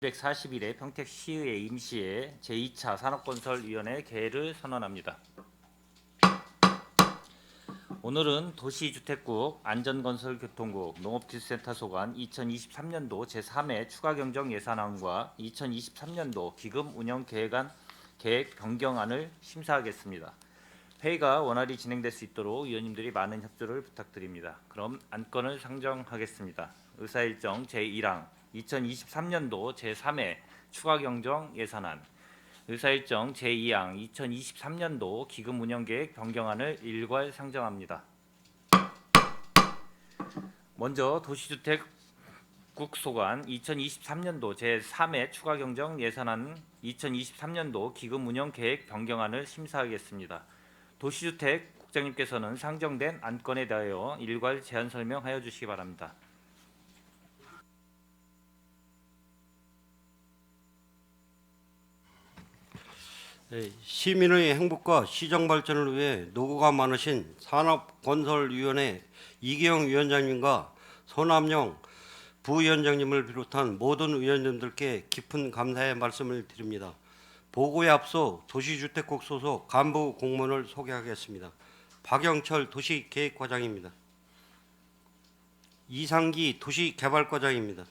241회 평택시의회 임시회 제2차 산업건설위원회 개회를 선언합니다. 오늘은 도시주택국, 안전건설교통국, 농업기술센터 소관 2023년도 제3회 추가경정예산안과 2023년도 기금운영계획안 계획 변경안을 심사하겠습니다. 회의가 원활히 진행될 수 있도록 위원님들이 많은 협조를 부탁드립니다. 그럼 안건을 상정하겠습니다. 의사일정 제1항 2023년도 제3회 추가경정 예산안, 의사일정 제2항 2023년도 기금운영계획 변경안을 일괄 상정합니다. 먼저 도시주택국 소관 2023년도 제3회 추가경정 예산안 2023년도 기금운영계획 변경안을 심사하겠습니다. 도시주택 국장님께서는 상정된 안건에 대하여 일괄 제안 설명하여 주시기 바랍니다. 시민의 행복과 시정 발전을 위해 노고가 많으신 산업건설위원회 이기영 위원장님과 손함영 부위원장님을 비롯한 모든 위원님들께 깊은 감사의 말씀을 드립니다. 보고에 앞서 도시주택국 소속 간부 공무원을 소개하겠습니다. 박영철 도시계획과장입니다. 이상기 도시개발과장입니다.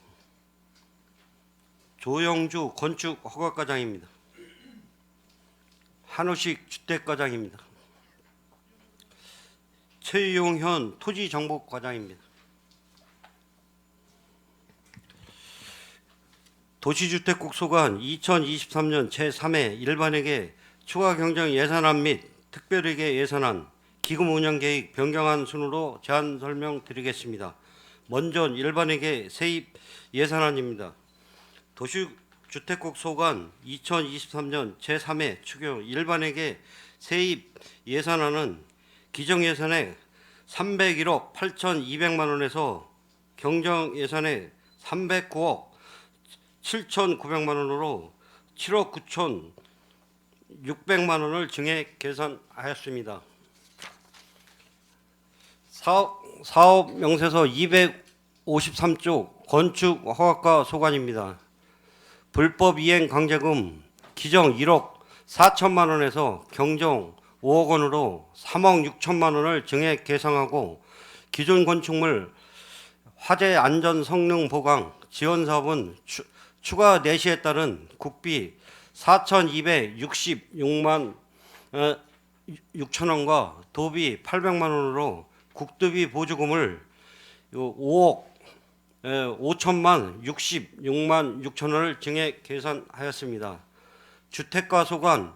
조영주 건축허가과장입니다. 한우식 주택과장입니다. 최용현 토지정보과장입니다. 도시주택국 소관 2023년 제3회 일반회계 추가경정 예산안 및 특별회계 예산안 기금운영계획 변경안 순으로 제안 설명드리겠습니다. 먼저 일반회계 세입 예산안입니다. 도시주택국 소관 2023년 제3회 추경 일반회계 세입 예산안은 기정예산액 301억 8,200만 원에서 경정예산액 309억 7,900만 원으로 7억 9,600만 원을 증액 계산하였습니다. 사업 명세서 253쪽 건축 허가가 소관입니다. 불법 이행 강제금 기정 1억 4천만 원에서 경정 5억 원으로 3억 6천만 원을 증액 계상하고 기존 건축물 화재 안전 성능 보강 지원 사업은 추가 내시에 따른 국비 4,266만 6천 원과 도비 800만 원으로 국도비 보조금을 5억 5천만 66만 6천 원을 증액 계산하였습니다. 주택가 소관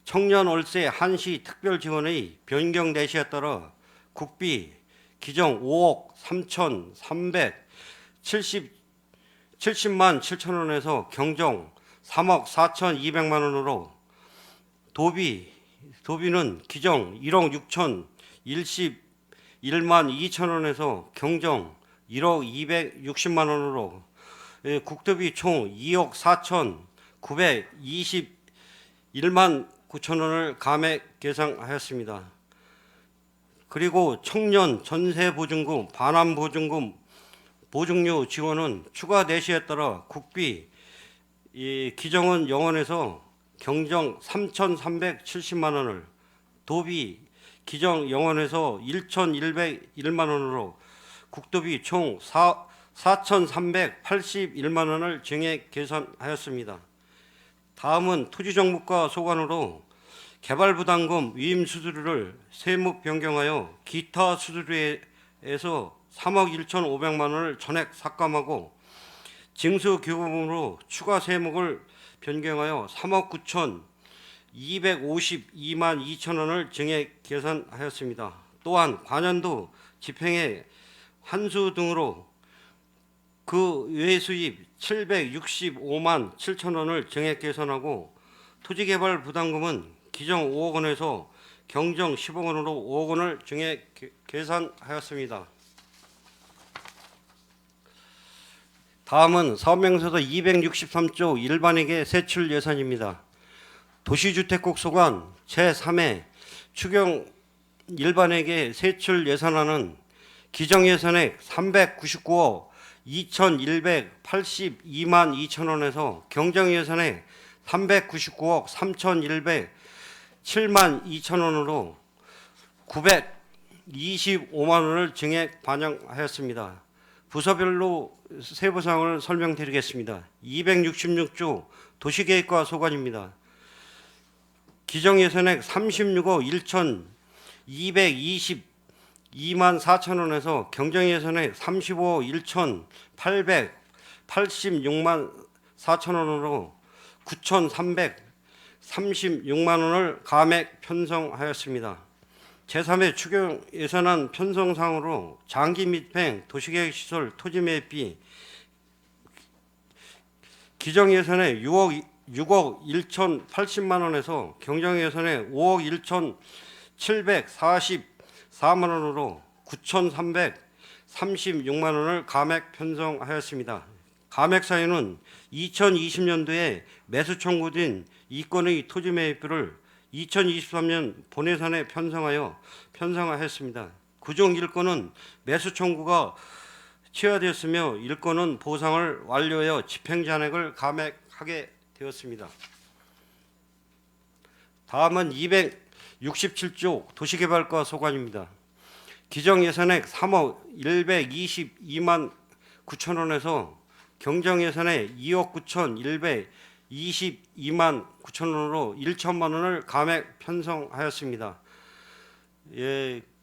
청년 월세 한시 특별 지원의 변경 내시에 따라 국비 기정 5억 3,370만 7천 원에서 경정 3억 4,200만 원으로 도비는 기정 1억 6,011만 2천 원에서 경정 1억 260만 원으로 국도비 총 2억 4,921만 9천 원을 감액 계상하였습니다. 그리고 청년 전세보증금, 반환보증금, 보증료 지원은 추가 내시에 따라 국비 기정은 0원에서 경정 3,370만 원을, 도비 기정 0원에서 1,101만 원으로 국도비 총 4,381만 원을 증액 계산하였습니다. 다음은 토지정보과 소관으로 개발부담금 위임 수수료를 세무 변경하여 기타 수수료에서 3억 1,500만 원을 전액 삭감하고 징수교부금으로 추가 세목을 변경하여 3억 9,252만 2천 원을 증액 계산하였습니다. 또한 관연도 집행의 환수 등으로 그 외 수입 765만 7천 원을 증액 계산하고 토지개발 부담금은 기정 5억 원에서 경정 10억 원으로 5억 원을 증액 계산하였습니다. 다음은 사업명세서 263조 일반회계 세출 예산입니다. 도시주택국 소관 제3회 추경 일반회계 세출 예산안은 기정예산액 399억 2,182만 2천 원에서 경정 예산액 399억 3,107만 2천 원으로 925만 원을 증액 반영하였습니다. 부서별로 세부사항을 설명드리겠습니다. 266조 도시계획과 소관입니다. 기정예산액 36억 1,222만 4천 원에서 경정예산액 35억 1,886만 4천 원으로 9,336만 원을 감액 편성하였습니다. 제3회 추경 예산안 편성상으로 장기密행 도시계획시설 토지매입비 기정예산에 6억 1,080만 원에서 경정예산에 5억 1,744만 원으로 9,336만 원을 감액 편성하였습니다. 감액 사유는 2020년도에 매수 청구된 이건의 토지 매입비를 2023년 본예산에 편성하였습니다. 그중 1건은 매수 청구가 취하되었으며 1건은 보상을 완료하여 집행잔액을 감액하게 되었습니다. 다음은 267조 도시개발과 소관입니다. 기정예산액 3억 122만 9천 원에서 경정예산에 2억 9,122만 9천 원으로 1천만 원을 감액 편성하였습니다.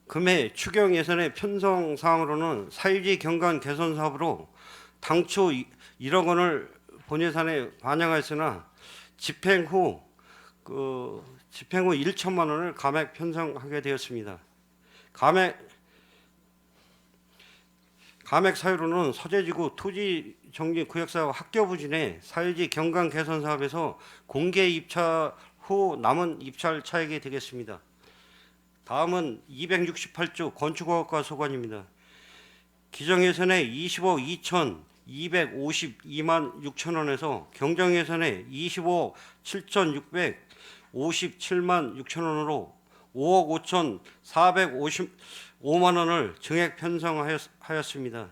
금해 추경 예산의 편성 사항으로는 사유지 경관 개선 사업으로 당초 1억 원을 본예산에 반영하였으나 집행 후 1천만 원을 감액 편성하게 되었습니다. 감액 사유로는 서재지구 토지 정비 구역사업 학교 부진의 사유지 경관 개선 사업에서 공개 입찰 후 남은 입찰 차액이 되겠습니다. 다음은 268조 건축허가과 소관입니다. 기정예산에 20억 2,252만 6천 원에서 경정예산에 25억 7,657만 6천 원으로 5억 5,455만 원을 증액 편성하였습니다.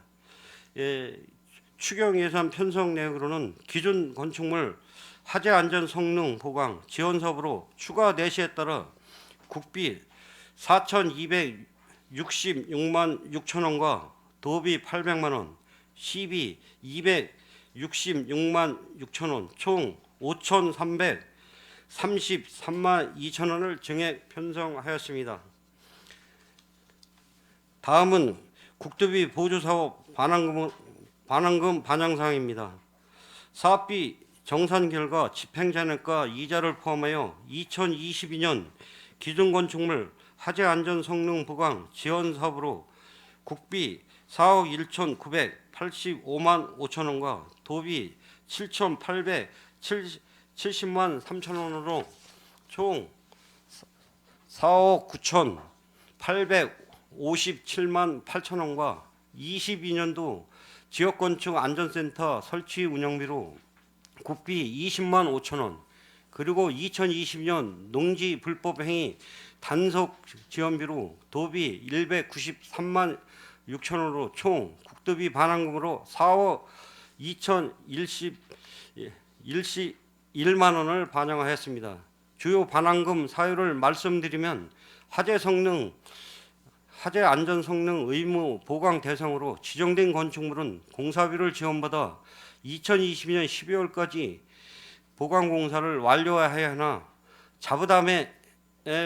추경 예산 편성 내역으로는 기존 건축물 화재 안전 성능 보강 지원 사업으로 추가 내시에 따라 국비 4,266만 6천 원과 도비 800만 원, 시비 266만 6천 원, 총 5,333만 2천 원을 증액 편성하였습니다. 다음은 국토비 보조사업 반환금 반영 사항입니다. 사업비 정산 결과 집행잔액과 이자를 포함하여 2022년 기존 건축물 화재 안전 성능 보강 지원 사업으로 국비 4억 1,985만 5천 원과 도비 7,870만 3천 원으로 총 4억 9,857만 8천 원과 22년도 지역건축 안전센터 설치 운영비로 국비 20만 5천 원, 그리고 2020년 농지 불법 행위 단속 지원비로 도비 193만 6천 원으로 총 국토비 반환금으로 4억 2,011만 원을 반영하였습니다. 주요 반환금 사유를 말씀드리면 화재 안전 성능 의무 보강 대상으로 지정된 건축물은 공사비를 지원받아 2022년 12월까지 보강 공사를 완료해야 하나 자부담의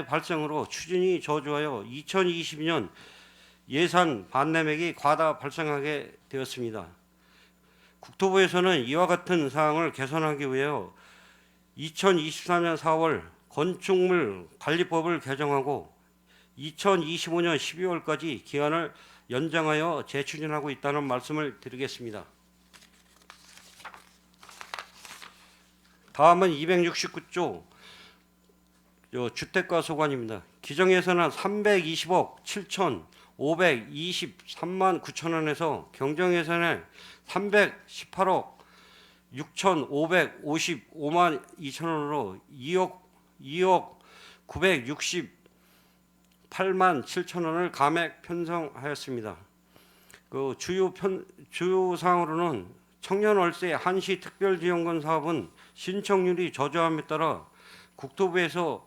발생으로 추진이 저조하여 2022년 예산 반내맥이 과다 발생하게 되었습니다. 국토부에서는 이와 같은 사항을 개선하기 위해 2024년 4월 건축물 관리법을 개정하고 2025년 12월까지 기한을 연장하여 재추진하고 있다는 말씀을 드리겠습니다. 다음은 269조 주택과 소관입니다. 기정예산은 320억 7,523만 9천 원에서 경정예산에 318억 6,555만 2천 원으로 2억 968만 7천 원을 감액 편성하였습니다. 그 주요 사항으로는 청년 월세 한시 특별지원금 사업은 신청률이 저조함에 따라 국토부에서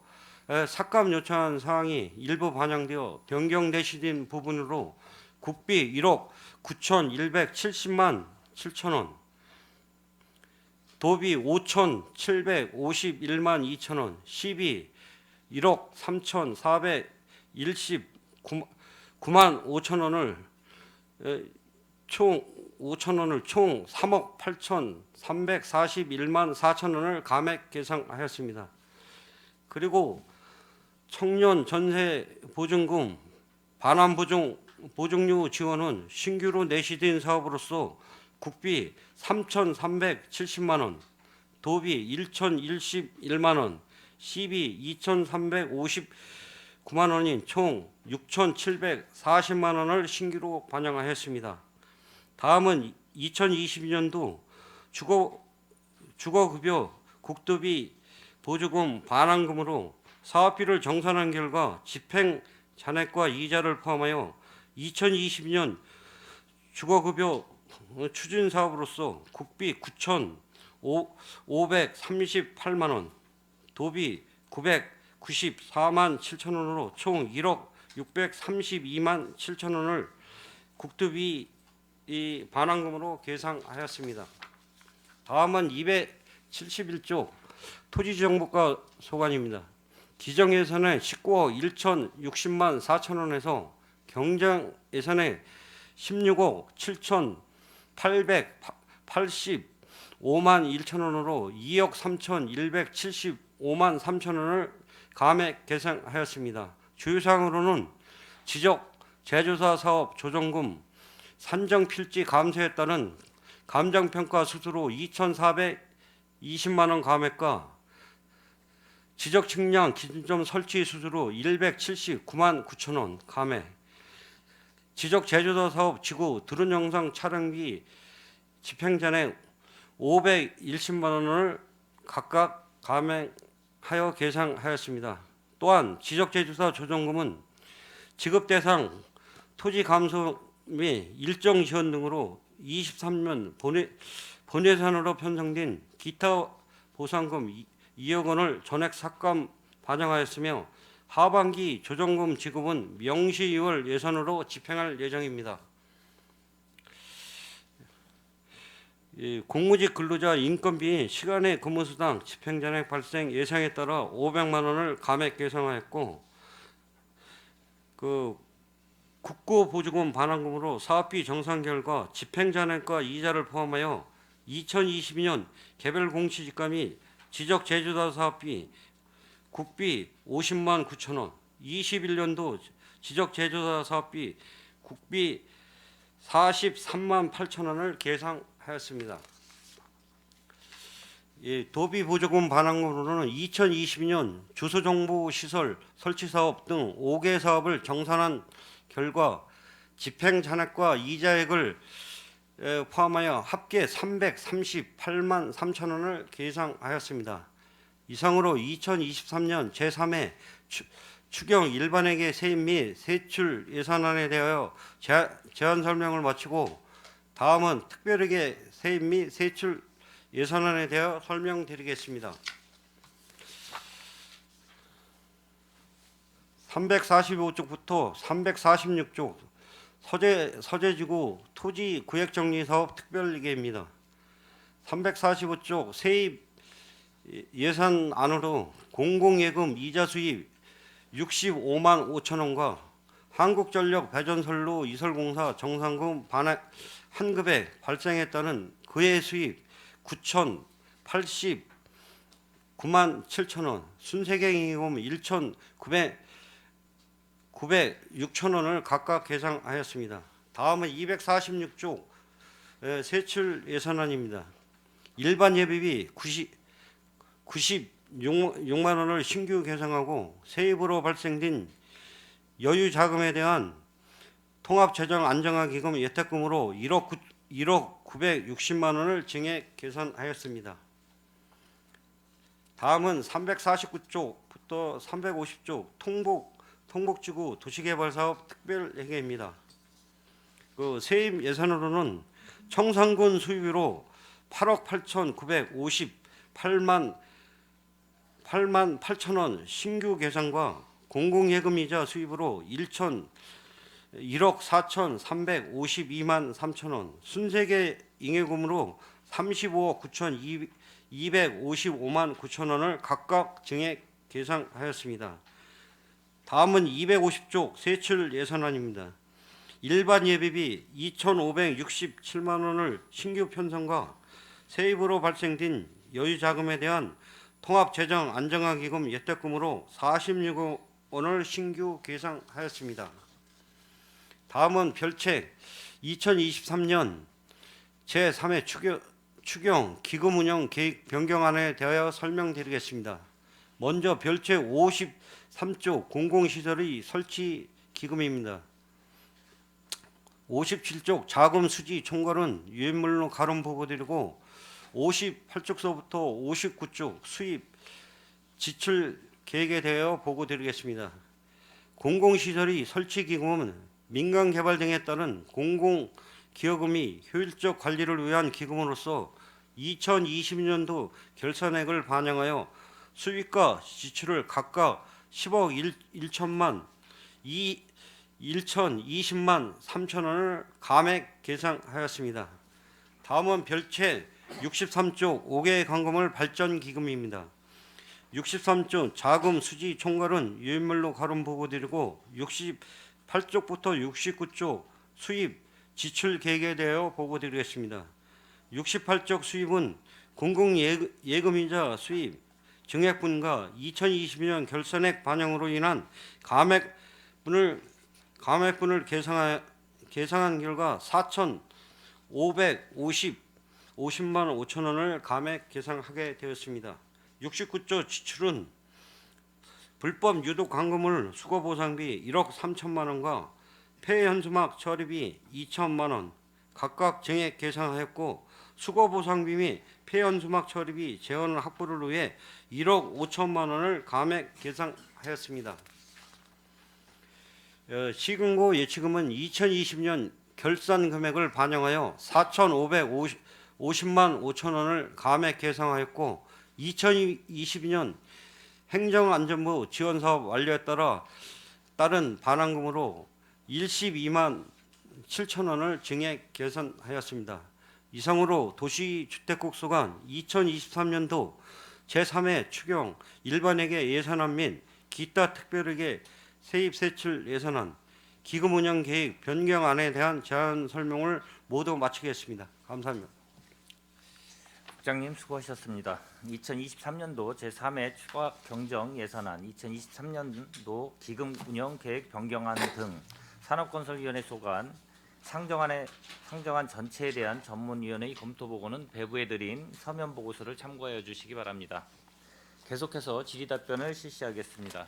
삭감 요청한 사항이 일부 반영되어 변경되시된 부분으로 국비 1억 9,170만 7천 원, 도비 5,751만 2천 원, 시비 1억 3,419만 5천 원을 총 3억 8,341만 4천 원을 감액 계상하였습니다. 그리고 청년 전세 보증금 반환 보증료 지원은 신규로 내시된 사업으로서 국비 3,370만 원, 도비 1,011만 원, 시비 2,359만 원인 총 6,740만 원을 신규로 반영하였습니다. 다음은 2022년도 주거급여 국도비 보조금 반환금으로 사업비를 정산한 결과 집행 잔액과 이자를 포함하여 2022년 주거급여 추진 사업으로서 국비 9,538만 원, 도비 994만 7천 원으로 총 1억 632만 7천 원을 국토비 반환금으로 계상하였습니다. 다음은 271조 토지정보과 소관입니다. 기정 예산의 19억 1,060만 4천 원에서 경정 예산의 16억 7,885만 1천 원으로 2억 3,175만 3천 원을 감액 계상하였습니다. 주요사항으로는 지적 제조사 사업 조정금 산정 필지 감소에 따른 감정평가 수수료 2,420만 원 감액과 지적 측량 기준점 설치 수수료 179만 9천 원 감액, 지적 제조사 사업 지구 드론 영상 촬영비 집행잔액 510만 원을 각각 감액하여 계상하였습니다. 또한 지적 제조사 조정금은 지급 대상 토지 감소 및 일정 지원 등으로 23년 본예산으로 편성된 기타 보상금 2억 원을 전액 삭감 반영하였으며 하반기 조정금 지급은 명시 2월 예산으로 집행할 예정입니다. 공무직 근로자 인건비 시간의 근무수당 집행잔액 발생 예상에 따라 500만 원을 감액 계상하였고, 국고보조금 반환금으로 사업비 정산 결과 집행잔액과 이자를 포함하여 2022년 개별 공시지가 및 지적 제조사 사업비 국비 50만 9천 원, 21년도 지적 제조사 사업비 국비 43만 8천 원을 계상하였습니다. 도비 보조금 반환금으로는 2022년 주소정보시설 설치사업 등 5개 사업을 정산한 결과 집행 잔액과 이자액을 포함하여 합계 338만 3천 원을 계상하였습니다. 이상으로 2023년 제3회 추경 일반회계 세입 및 세출 예산안에 대하여 제안 설명을 마치고, 다음은 특별회계 세입 및 세출 예산안에 대하여 설명드리겠습니다. 345쪽부터 346쪽 서재지구 토지 구획정리사업 특별회계입니다. 345쪽 세입 예산안으로 공공예금 이자 수입 65만 5천 원과 한국전력 배전선로 이설공사 정산금 반환 한급액 발생에 따른 그해 수입 9,089만 7천 원, 순세경임금 1,906천 원을 각각 계상하였습니다. 다음은 246조 세출 예산안입니다. 일반 예비비 96만 원을 신규 계상하고 세입으로 발생된 여유 자금에 대한 통합재정안정화기금 예탁금으로 1억 960만 원을 증액 계산하였습니다. 다음은 349쪽부터 350쪽 통복지구 도시개발사업 특별회계입니다. 그 세입 예산으로는 청산군 수입으로 8억 8,958만 8천 원 신규 계상과 공공예금이자 수입으로 1억 4,352만 3천 원, 순세계 잉여금으로 35억 9,255만 9천 원을 각각 증액 계상하였습니다. 다음은 250조 세출 예산안입니다. 일반 예비비 2,567만 원을 신규 편성과 세입으로 발생된 여유 자금에 대한 통합재정 안정화기금 예탁금으로 46억 원을 신규 계상하였습니다. 다음은 별책 2023년 제3회 추경 기금 운영 계획 변경안에 대하여 설명드리겠습니다. 먼저 별책 53조 공공시설의 설치 기금입니다. 57쪽 자금 수지 총괄은 유인물로 가름 보고드리고 58쪽서부터 59쪽 수입 지출 계획에 대하여 보고드리겠습니다. 공공시설의 설치 기금은 민간 개발 등에 따른 공공기여금이 효율적 관리를 위한 기금으로서 2020년도 결산액을 반영하여 수입과 지출을 각각 10억 1천만 1,020만 3천 원을 감액 계상하였습니다. 다음은 별채 63조 5개 강금을 발전 기금입니다. 63조 자금 수지 총괄은 유인물로 가름 보고드리고 68쪽부터 69쪽 수입 지출 계획에 대하여 보고드리겠습니다. 68쪽 수입은 공공예금이자 수입 증액분과 2020년 결산액 반영으로 인한 감액분을 계상한 결과 4,550만 5천 원을 감액 계상하게 되었습니다. 69조 지출은 불법 유독 감금물 수거보상비 1억 3천만 원과 폐현수막 처리비 2천만 원 각각 증액 계상하였고 수거보상비 및 폐현수막 처리비 재원 확보를 위해 1억 5천만 원을 감액 계상하였습니다. 시금고 예치금은 2020년 결산 금액을 반영하여 4,550만 5천 원을 감액 계상하였고 2022년 행정안전부 지원사업 완료에 따른 반환금으로 12만 7천 원을 증액 계산하였습니다. 이상으로 도시주택국 소관 2023년도 제3회 추경 일반회계 예산안 및 기타 특별회계 세입 세출 예산안 기금 운영 계획 변경안에 대한 제안 설명을 모두 마치겠습니다. 감사합니다. 국장님 수고하셨습니다. 2023년도 제3회 추가 경정 예산안, 2023년도 기금 운영 계획 변경안 등 산업건설위원회 소관 상정안 전체에 대한 전문위원회의 검토 보고는 배부해 드린 서면 보고서를 참고하여 주시기 바랍니다. 계속해서 질의답변을 실시하겠습니다.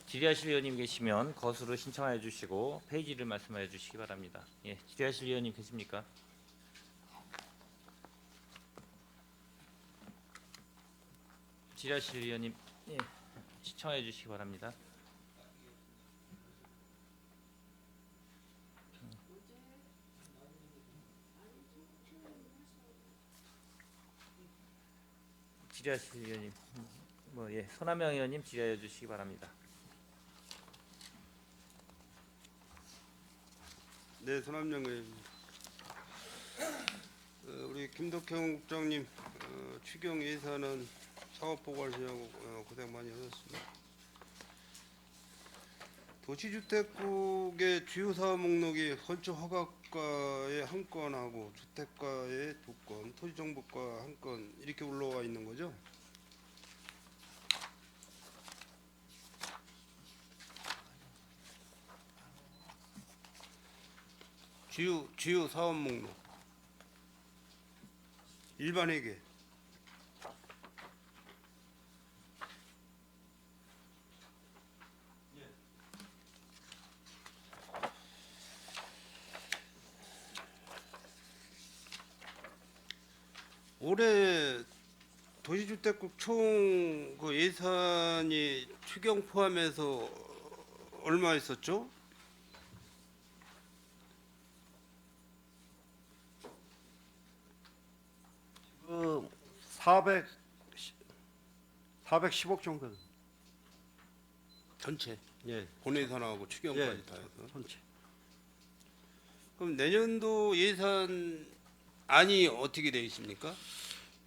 질의하실 위원님 계시면 거수를 신청하여 주시고 페이지를 말씀하여 주시기 바랍니다. 예, 질의하실 위원님 계십니까? 질의하실 위원님, 예, 신청해 주시기 바랍니다. 질의하실 위원님, 손하명 의원님 질의하여 주시기 바랍니다. 네, 손함영 의원입니다. 우리 김덕형 국장님 추경 예산은 사업 보고하시냐고 고생 많이 하셨습니다. 도시주택국의 주요 사업 목록이 건축 허가가의 한 건하고 주택가의 2건, 토지정보가 한 건 이렇게 올라와 있는 거죠. 주요 사업 목록 일반회계 올해 도시주택국 총 그 예산이 추경 포함해서 얼마 있었죠? 그 410억 정도. 전체 예, 본예산하고 추경까지 예, 다 해서. 전체. 그럼 내년도 예산안이 어떻게 되어 있습니까?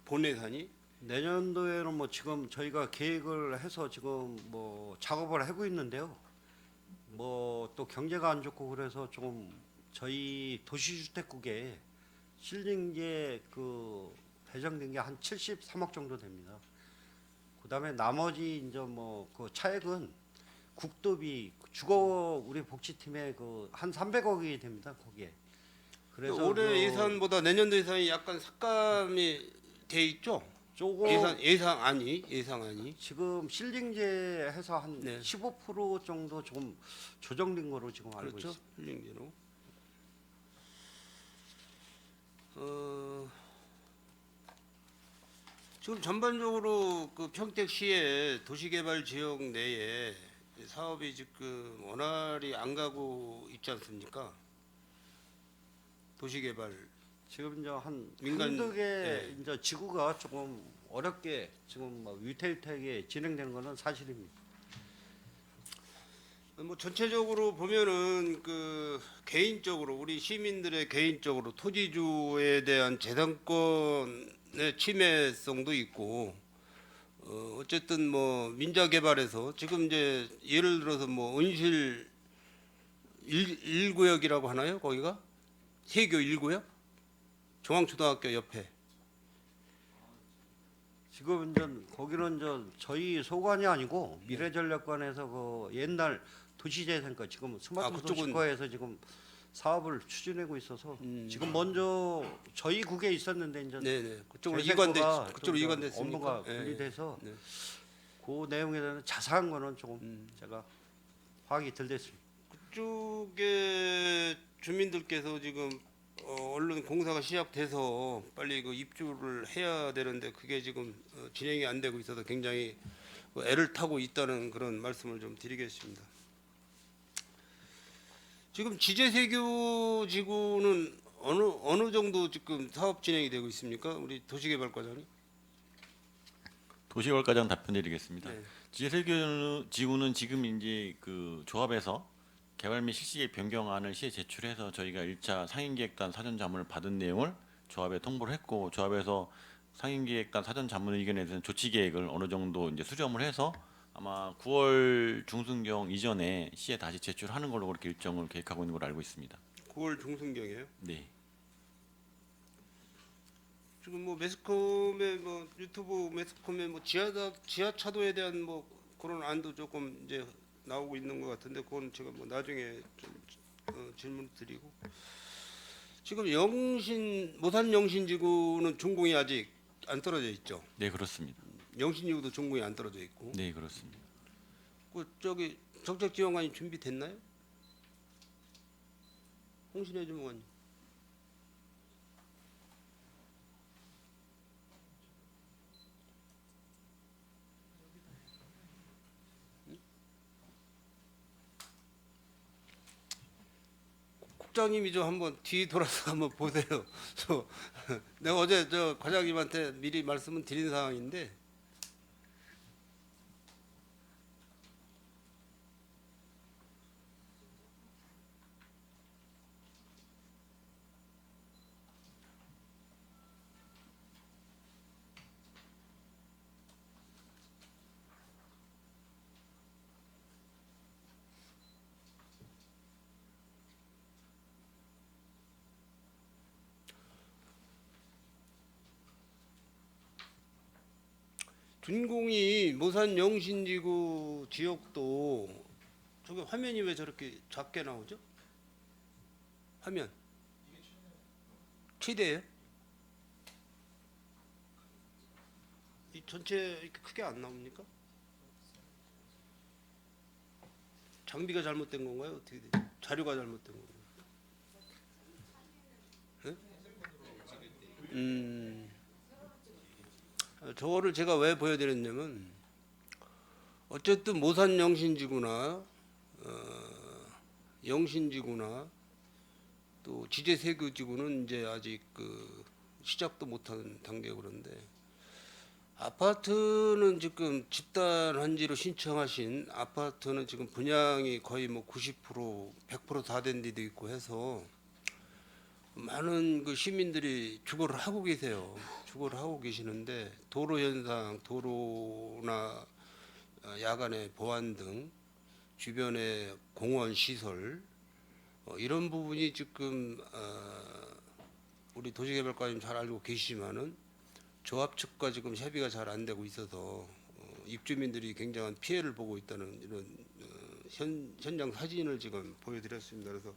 본예산이? 내년도에는 뭐 지금 저희가 계획을 해서 지금 뭐 작업을 하고 있는데요. 뭐 또 경제가 안 좋고 그래서 조금 저희 도시주택국에 실린 게 그 배정된 게 한 73억 정도 됩니다. 그다음에 나머지 이제 뭐 그 차액은 국도비 주거 우리 복지팀에 그 한 300억이 됩니다. 거기에. 그래서 올해 그 예산보다 내년도 예산이 약간 삭감이 돼 있죠? 조금 예상안이. 지금 실링제 해서 한 네. 15% 정도 조금 조정된 거로 지금 알고 그렇죠? 있습니다. 힐링제로. 지금 전반적으로 그 평택시의 도시개발 지역 내에 사업이 지금 원활히 안 가고 있지 않습니까? 도시개발. 지금 이제 한 민간- 한두 개 네. 이제 지구가 조금 어렵게 지금 뭐 위태위태하게 진행되는 거는 사실입니다. 뭐 전체적으로 보면은 그 개인적으로 우리 시민들의 개인적으로 토지주에 대한 재산권의 침해성도 있고 어쨌든 뭐 민자 개발에서 지금 이제 예를 들어서 뭐 은실 1구역이라고 하나요? 거기가 세교 1구역 중앙초등학교 옆에 지금 이제 거기는 이제 저희 소관이 아니고 미래전략관에서 그 옛날 도시재생과 지금 스마트 그쪽은- 도시화에서 지금 사업을 추진하고 있어서 음. 지금 먼저 저희 국에 있었는데 이제 네네 그쪽으로 재생과가 그쪽으로 좀 이관됐습니까? 업무가 예. 분리돼서 네. 그 내용에 대한 자세한 거는 조금 제가 파악이 덜 됐습니다. 그쪽에 주민들께서 지금 얼른 공사가 시작돼서 빨리 그 입주를 해야 되는데 그게 지금 진행이 안 되고 있어서 굉장히 애를 타고 있다는 그런 말씀을 좀 드리겠습니다. 지금 지제세교 지구는 어느 정도 지금 사업 진행이 되고 있습니까? 우리 도시개발과장님. 도시개발과장 답변드리겠습니다. 네. 지제세교 지구는 지금 이제 그 조합에서 개발 및 실시계획 변경안을 시에 제출해서 저희가 1차 상인기획단 사전 자문을 받은 내용을 조합에 통보를 했고 조합에서 상인기획단 사전 자문 의견에 대한 조치 계획을 어느 정도 이제 수렴을 해서 아마 9월 중순경 이전에 시에 다시 제출하는 걸로 그렇게 일정을 계획하고 있는 걸로 알고 있습니다. 9월 중순경이에요. 네. 지금 뭐 매스컴에 뭐 유튜브 매스컴에 뭐 지하차도에 대한 뭐 그런 안도 조금 이제 나오고 있는 것 같은데 그건 제가 뭐 나중에 좀 질문 드리고 지금 모산 영신지구는 준공이 아직 안 떨어져 있죠. 네, 그렇습니다. 영신지구도 준공이 안 떨어져 있고 네, 그렇습니다. 그 저기 정책지원관이 준비됐나요? 홍신혜 주무관님. 국장님이 좀 한번 뒤 돌아서 한번 보세요. 내가 어제 저 과장님한테 미리 말씀은 드린 상황인데 준공이 모산 영신지구 지역도 저기 화면이 왜 저렇게 작게 나오죠? 화면 최대예요? 이 전체 이렇게 크게 안 나옵니까? 장비가 잘못된 건가요? 어떻게 되죠? 자료가 잘못된 건가요? 네? 저거를 제가 왜 보여드렸냐면 어쨌든 모산 영신지구나 영신지구나 또 지제세교지구는 이제 아직 그 시작도 못한 단계 그런데 아파트는 지금 집단한지로 신청하신 아파트는 지금 분양이 거의 뭐 90%, 100% 다 된 데도 있고 해서 많은 그 시민들이 주거를 하고 계세요. 주거를 하고 계시는데 도로 현상, 도로나 야간의 보안 등 주변의 공원 시설 이런 부분이 지금 우리 도시개발과님 잘 알고 계시지만은 조합 측과 지금 협의가 잘 안 되고 있어서 입주민들이 굉장한 피해를 보고 있다는 이런 현장 사진을 지금 보여드렸습니다. 그래서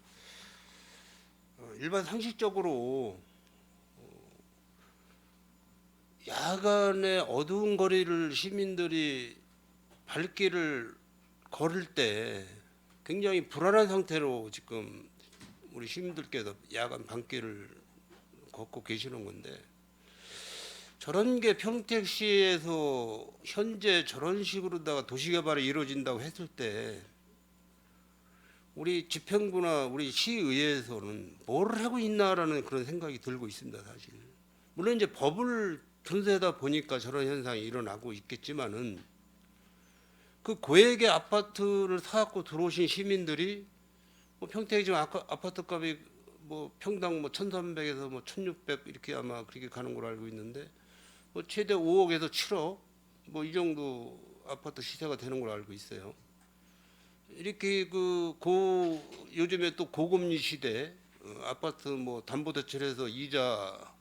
일반 상식적으로 야간에 어두운 거리를 시민들이 발길을 걸을 때 굉장히 불안한 상태로 지금 우리 시민들께서 야간 밤길을 걷고 계시는 건데 저런 게 평택시에서 현재 저런 식으로다가 도시개발이 이루어진다고 했을 때 우리 집행부나 우리 시의회에서는 뭘 하고 있나라는 그런 생각이 들고 있습니다. 사실 물론 이제 법을 준수하다 보니까 저런 현상이 일어나고 있겠지만은 그 고액의 아파트를 사갖고 들어오신 시민들이 뭐 평택이 지금 아파트 값이 뭐 평당 뭐 1,300에서 뭐 1,600 이렇게 아마 그렇게 가는 걸로 알고 있는데 뭐 최대 5억에서 7억 뭐 이 정도 아파트 시세가 되는 걸로 알고 있어요. 이렇게 요즘에 또 고금리 시대 아파트 뭐 담보대출해서 이자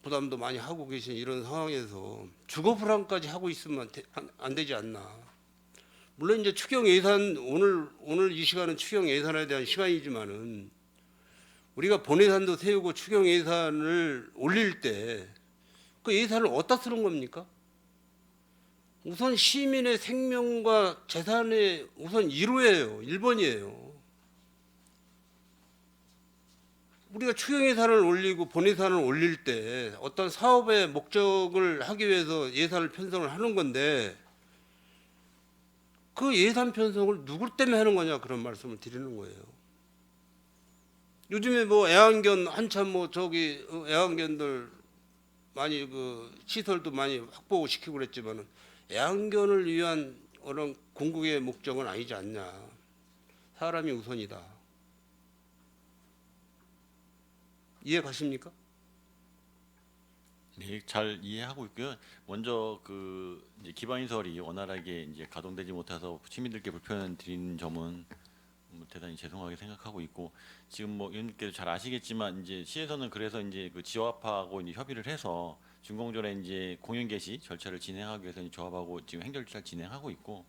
부담도 많이 하고 계신 이런 상황에서 주거 불안까지 하고 있으면 안 되지 않나. 물론 이제 추경 예산 오늘 이 시간은 추경 예산에 대한 시간이지만은 우리가 본예산도 세우고 추경 예산을 올릴 때 그 예산을 어디다 쓰는 겁니까? 우선 시민의 생명과 재산의 우선 1번이에요. 우리가 추경 예산을 올리고 본 예산을 올릴 때 어떤 사업의 목적을 하기 위해서 예산을 편성을 하는 건데 그 예산 편성을 누구 때문에 하는 거냐 그런 말씀을 드리는 거예요. 요즘에 뭐 애완견 한참 뭐 저기 애완견들 많이 그 시설도 많이 확보시키고 그랬지만은 애완견을 위한 그런 궁극의 목적은 아니지 않냐. 사람이 우선이다. 이해 가십니까? 네, 잘 이해하고 있고요. 먼저 그 이제 기반시설이 원활하게 이제 가동되지 못해서 시민들께 불편을 드리는 점은 뭐 대단히 죄송하게 생각하고 있고 지금 뭐 의원님께서 잘 아시겠지만 이제 시에서는 그래서 이제 그 지화합하고 이제 협의를 해서 준공전에 이제 공연 개시 절차를 진행하기 위해서 이제 조합하고 지금 행정 절차를 진행하고 있고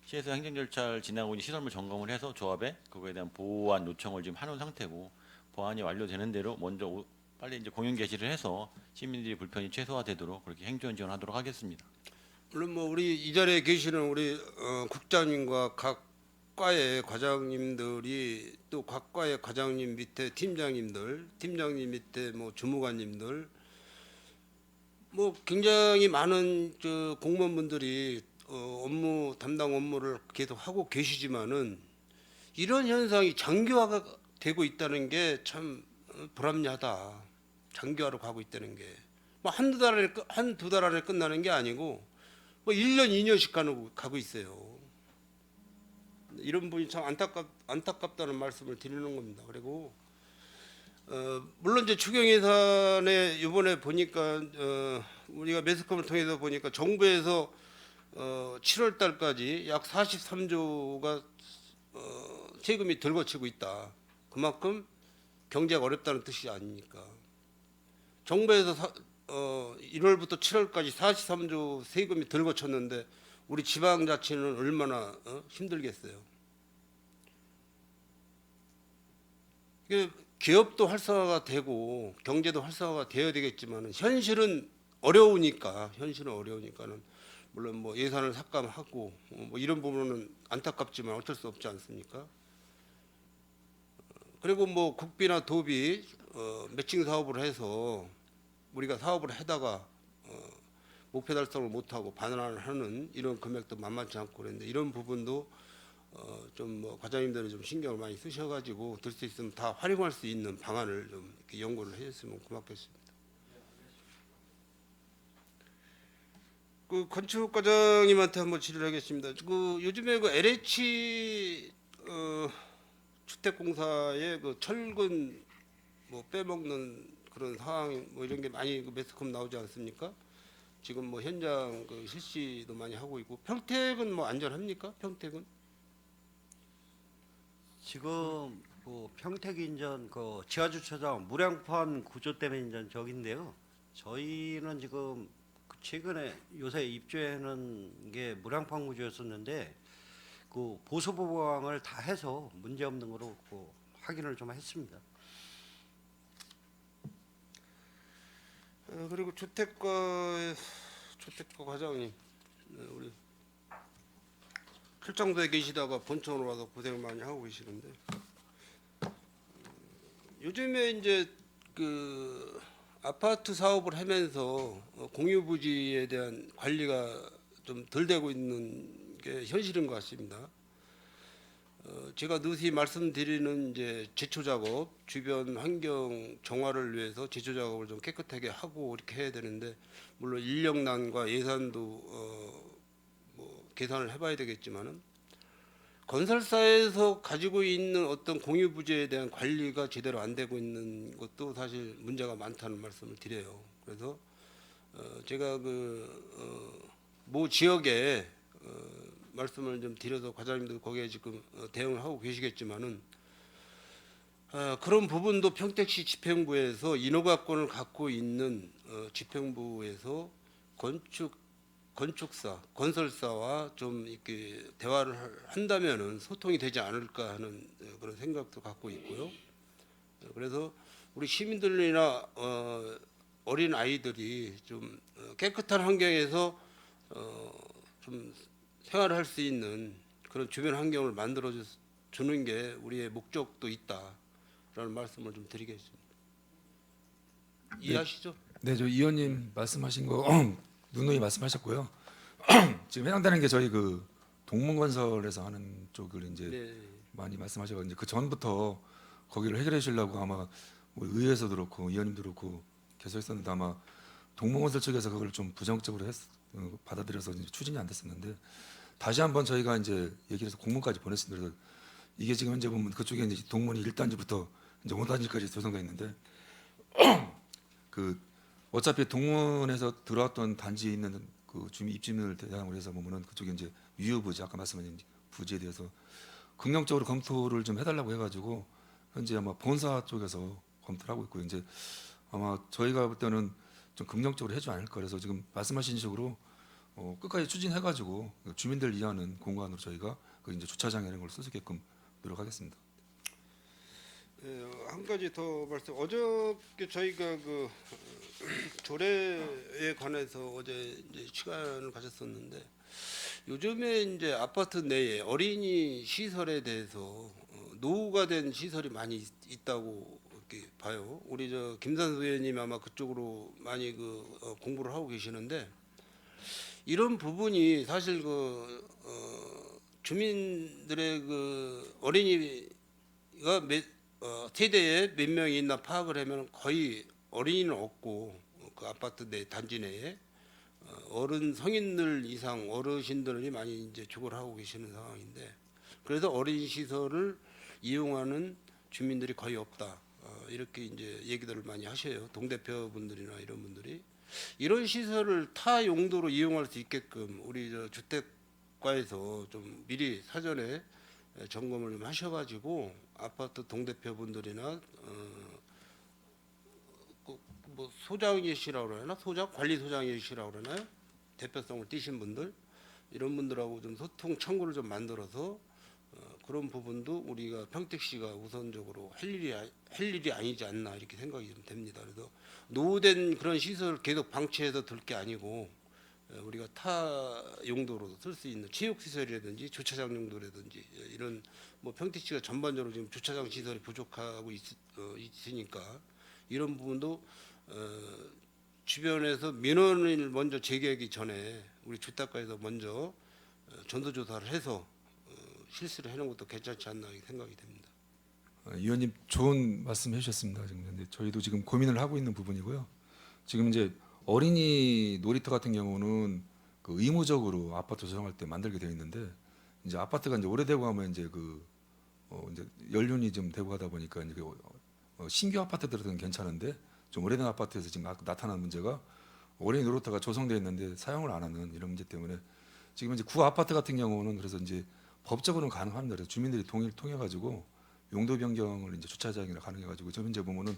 시에서 행정 절차를 진행하고 이제 시설물 점검을 해서 조합에 그거에 대한 보완 요청을 지금 해놓은 상태고 보완이 완료되는 대로 먼저 빨리 이제 공연 개시를 해서 시민들이 불편이 최소화되도록 그렇게 행정 지원하도록 하겠습니다. 물론 뭐 우리 이 자리에 계시는 우리 국장님과 각 과의 과장님들이 또 각 과의 과장님 밑에 팀장님 밑에 뭐 주무관님들 뭐 굉장히 많은 저 공무원분들이 담당 업무를 계속 하고 계시지만은 이런 현상이 장기화가 되고 있다는 게 참 불합리하다. 장기화로 가고 있다는 게 뭐 한두 달 안에 끝나는 게 아니고 뭐 1년, 2년씩 가고 있어요. 이런 분이 참 안타깝다는 말씀을 드리는 겁니다. 그리고 물론 이제 추경 예산에 이번에 보니까 우리가 매스컴을 통해서 보니까 정부에서 7월 달까지 약 43조가 세금이 덜 거치고 있다. 그만큼 경제가 어렵다는 뜻이 아닙니까? 정부에서 1월부터 7월까지 43조 세금이 덜 거쳤는데 우리 지방자치는 얼마나 힘들겠어요. 기업도 활성화가 되고 경제도 활성화가 되어야 되겠지만 현실은 어려우니까는 물론 뭐 예산을 삭감하고 뭐 이런 부분은 안타깝지만 어쩔 수 없지 않습니까? 그리고 뭐 국비나 도비 매칭 사업을 해서 우리가 사업을 하다가 목표 달성을 못하고 반환을 하는 이런 금액도 만만치 않고 그랬는데 이런 부분도 좀 뭐 과장님들이 좀 신경을 많이 쓰셔가지고 들 수 있으면 다 활용할 수 있는 방안을 좀 이렇게 연구를 해줬으면 고맙겠습니다. 그 건축과장님한테 한번 질의를 하겠습니다. 그 요즘에 그 LH 주택공사의 그 철근 뭐 빼먹는 그런 상황 뭐 이런 게 많이 그 매스컴 나오지 않습니까? 지금 뭐 현장 그 실시도 많이 하고 있고 평택은 뭐 안전합니까? 평택은? 지금 뭐 평택인전 그 지하주차장 무량판 구조 때문에 인전 저긴데요. 저희는 지금 그 최근에 요새 입주해는 게 무량판 구조였었는데 그 보수 보강을 다 해서 문제 없는 거로 그 확인을 좀 했습니다. 그리고 주택과 과장님 우리 출장소에 계시다가 본청으로 와서 고생 많이 하고 계시는데 요즘에 이제 그 아파트 사업을 하면서 공유 부지에 대한 관리가 좀 덜 되고 있는 게 현실인 것 같습니다. 제가 늘시 말씀드리는 이제 제초 작업, 주변 환경 정화를 위해서 제초 작업을 좀 깨끗하게 하고 이렇게 해야 되는데 물론 인력난과 예산도 뭐 계산을 해봐야 되겠지만은 건설사에서 가지고 있는 어떤 공유 부지에 대한 관리가 제대로 안 되고 있는 것도 사실 문제가 많다는 말씀을 드려요. 그래서 제가 모 지역에 말씀을 좀 드려서 과장님도 거기에 지금 대응을 하고 계시겠지만은 그런 부분도 평택시 집행부에서 인허가권을 갖고 있는 집행부에서 건축사, 건설사와 좀 이렇게 대화를 한다면은 소통이 되지 않을까 하는 그런 생각도 갖고 있고요. 그래서 우리 시민들이나 어린 아이들이 좀 깨끗한 환경에서 좀 생활할 수 있는 그런 주변 환경을 만들어 주는 게 우리의 목적도 있다라는 말씀을 좀 드리겠습니다. 이해하시죠? 네, 저 의원님 말씀하신 거 누누이 말씀하셨고요. 지금 해당되는 게 저희 그 동문건설에서 하는 쪽을 이제 네. 많이 말씀하셔서 이제 그 전부터 거기를 해결해 주려고 아마 뭐 의회에서도 그렇고 의원님도 그렇고 계속 했었는데 아마 동문건설 측에서 그걸 좀 부정적으로 받아들여서 이제 추진이 안 됐었는데 다시 한번 저희가 이제 얘기를 해서 공문까지 보냈습니다. 그래서 이게 지금 현재 보면 그쪽에 이제 동문이 1단지부터 이제 5단지까지 조성돼 있는데 그 어차피 동문에서 들어왔던 단지에 있는 그 주민 입주민을 대상으로 해서 보면은 그쪽에 이제 유효 부지 아까 말씀하신 부지에 대해서 긍정적으로 검토를 좀 해달라고 해가지고 현재 아마 본사 쪽에서 검토를 하고 있고 이제 아마 저희가 볼 때는 좀 긍정적으로 해주지 않을까 그래서 지금 말씀하신 식으로 끝까지 추진해가지고 주민들 위하는 공간으로 저희가 그 이제 주차장 이런 걸 쓸 수 있게끔 노력하겠습니다. 한 가지 더 말씀. 어저께 저희가 그 조례에 관해서 어제 이제 시간을 가졌었는데 요즘에 이제 아파트 내에 어린이 시설에 대해서 노후가 된 시설이 많이 있다고 이렇게 봐요. 우리 저 김산수 의원님 아마 그쪽으로 많이 공부를 하고 계시는데 이런 부분이 사실 주민들의 그 어린이가 세대에 몇 명이 있나 파악을 하면 거의 어린이는 없고 그 아파트 내 단지 내에 어른 성인들 이상 어르신들이 많이 이제 주거를 하고 계시는 상황인데 그래서 어린 시설을 이용하는 주민들이 거의 없다 이렇게 이제 얘기들을 많이 하셔요. 동대표 분들이나 이런 분들이 이런 시설을 타 용도로 이용할 수 있게끔 우리 저 주택과에서 좀 미리 사전에 점검을 좀 하셔가지고 아파트 동대표 분들이나 뭐 소장이시라고 그러나 관리소장이시라고 그러나요? 대표성을 띠신 분들 이런 분들하고 좀 소통 창구를 좀 만들어서 그런 부분도 우리가 평택시가 우선적으로 할 일이 아니지 않나 이렇게 생각이 좀 됩니다. 그래서 노후된 그런 시설 계속 방치해서 둘 게 아니고 우리가 타 용도로 쓸 수 있는 체육 시설이라든지 주차장 용도라든지 이런 뭐 평택시가 전반적으로 지금 주차장 시설이 부족하고 있으니까 이런 부분도 주변에서 민원을 먼저 제기하기 전에 우리 주택가에서 먼저 전수조사를 해서 실시를 해놓은 것도 괜찮지 않나 이렇게 생각이 됩니다. 의원님 좋은 말씀 해주셨습니다. 지금 근데 저희도 지금 고민을 하고 있는 부분이고요. 지금 이제 어린이 놀이터 같은 경우는 그 의무적으로 아파트 조성할 때 만들게 되어 있는데 이제 아파트가 이제 오래되고 하면 이제 이제 연륜이 좀 되고 하다 보니까 이제 신규 아파트들은 괜찮은데 좀 오래된 아파트에서 지금 나타난 문제가 오랜 노릇하가 조성되어 있는데 사용을 안 하는 이런 문제 때문에 지금 이제 구 아파트 같은 경우는 그래서 이제 법적으로는 가능합니다. 그래서 주민들이 동의를 통해 가지고 용도 변경을 이제 주차장이나 가능해 가지고 지금 현재 보면은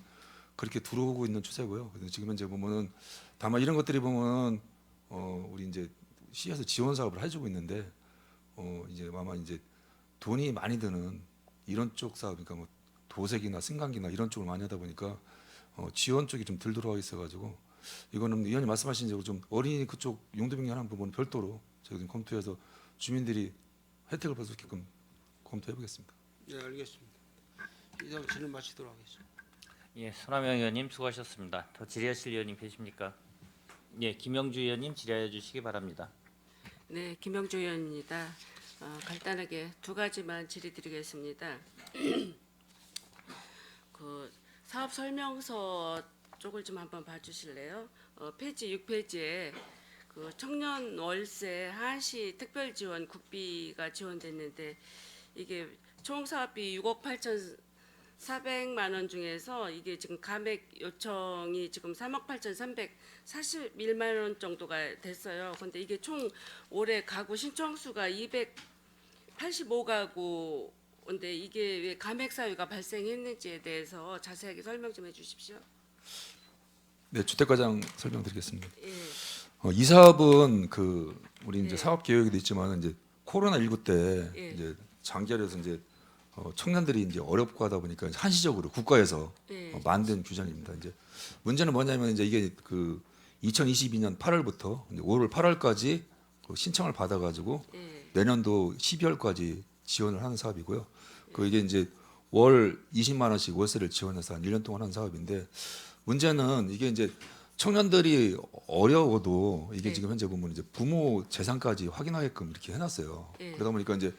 그렇게 들어오고 있는 추세고요. 그래서 지금 현재 보면은 다만 이런 것들이 보면 우리 이제 시에서 지원 사업을 해주고 있는데 이제 아마 이제 돈이 많이 드는 이런 쪽 사업, 그러니까 뭐 도색이나 승강기나 이런 쪽을 많이 하다 보니까 지원 쪽이 좀 덜 들어와 있어가지고 이거는 의원님 말씀하신 대로 좀 어린이 그쪽 용도 변경하는 부분은 별도로 저희 좀 검토해서 주민들이 혜택을 받을 수 있게끔 검토해 보겠습니다. 네, 알겠습니다. 이상 질문 마치도록 하겠습니다. 예, 손하명 의원님 수고하셨습니다. 더 질의하실 의원님 계십니까? 예, 김영주 의원님 질의해 주시기 바랍니다. 네, 김영주 의원입니다. 간단하게 두 가지만 질의드리겠습니다. 그 사업 설명서 쪽을 좀 한번 봐주실래요? 페이지 6페이지에 그 청년 월세 하한시 특별 지원 국비가 지원됐는데 이게 총 사업비 6억 8,400만 원 중에서 이게 지금 감액 요청이 지금 3억 8,341만 원 정도가 됐어요. 근데 이게 총 올해 가구 신청 수가 285가구인데 이게 왜 감액 사유가 발생했는지에 대해서 자세하게 설명 좀 해주십시오. 네, 주택과장 설명드리겠습니다. 예, 이 사업은 우리 이제 예. 사업 계획에도 있지만 이제 코로나 19 때 예. 이제 장기화돼서 이제 청년들이 이제 어렵고 하다 보니까 한시적으로 국가에서 예. 만든 규정입니다. 이제 문제는 뭐냐면 이제 이게 2022년 8월부터 5월 8월까지 신청을 받아가지고 예. 내년도 12월까지 지원을 하는 사업이고요. 이게 이제 월 20만 원씩 월세를 지원해서 한 1년 동안 하는 사업인데 문제는 이게 이제 청년들이 어려워도 이게 네. 지금 현재 보면 이제 부모 재산까지 확인하게끔 이렇게 해놨어요. 네. 그러다 보니까 이제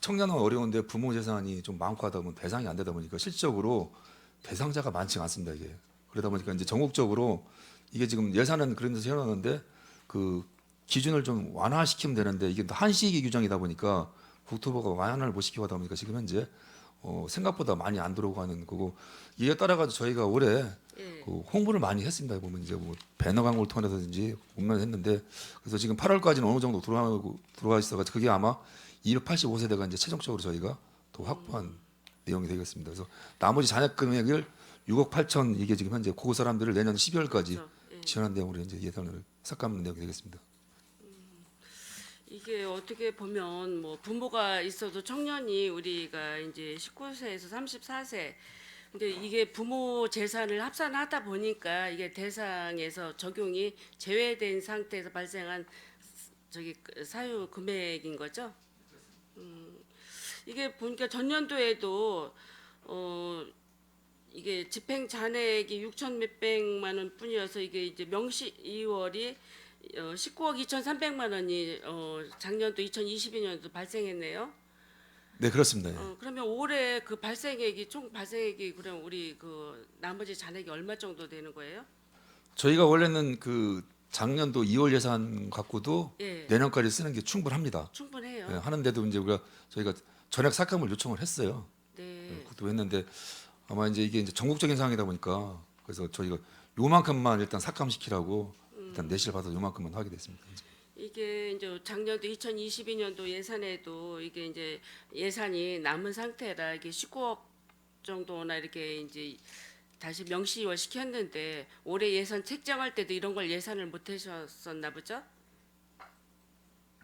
청년은 어려운데 부모 재산이 좀 많고 하다 보면 대상이 안 되다 보니까 실적으로 대상자가 많지가 않습니다. 이게 그러다 보니까 이제 전국적으로 이게 지금 예산은 그런 데서 해놨는데 그 기준을 좀 완화시키면 되는데 이게 한시기 규정이다 보니까 국토부가 완화를 못 시키고 하다 보니까 지금 현재 생각보다 많이 안 들어오고 하는 거고 이에 따라 가지고 저희가 올해 예. 홍보를 많이 했습니다. 보면 이제 뭐 배너 광고를 통해서든지 공면을 했는데 그래서 지금 8월까지는 어느 정도 들어와 있어가지고 그게 아마 285세대가 이제 최종적으로 저희가 더 확보한 내용이 되겠습니다. 그래서 나머지 잔액 금액을 6억 8천 이게 지금 현재 그 사람들을 내년 12월까지 그렇죠. 예. 지원한 내용으로 이제 예산을 삭감하는 내용이 되겠습니다. 이게 어떻게 보면 뭐 부모가 있어도 청년이 우리가 이제 19세에서 34세 근데 이게 부모 재산을 합산하다 보니까 이게 대상에서 적용이 제외된 상태에서 발생한 사유 금액인 거죠. 이게 보니까 전년도에도 이게 집행 잔액이 6천 몇백만 원 뿐이어서 이게 이제 명시 2월이 19억 2,300만 원이 작년도 2022년도 발생했네요. 네 그렇습니다. 예. 그러면 올해 그 발생액이 총 발생액이 그럼 우리 그 나머지 잔액이 얼마 정도 되는 거예요? 저희가 원래는 작년도 2월 예산 갖고도 예. 내년까지 쓰는 게 충분합니다. 충분해요. 예, 하는데도 이제 저희가 전액 삭감을 요청을 했어요. 네. 그것도 했는데 아마 이제 이게 이제 전국적인 상황이다 보니까 그래서 저희가 요만큼만 일단 삭감시키라고 일단 내실 받아서 요만큼만 하게 됐습니다. 이게 이제 작년도 2022년도 예산에도 이게 이제 예산이 남은 상태라 이게 19억 정도나 이렇게 이제 다시 명시화 시켰는데 올해 예산 책정할 때도 이런 걸 예산을 못 하셨었나 보죠?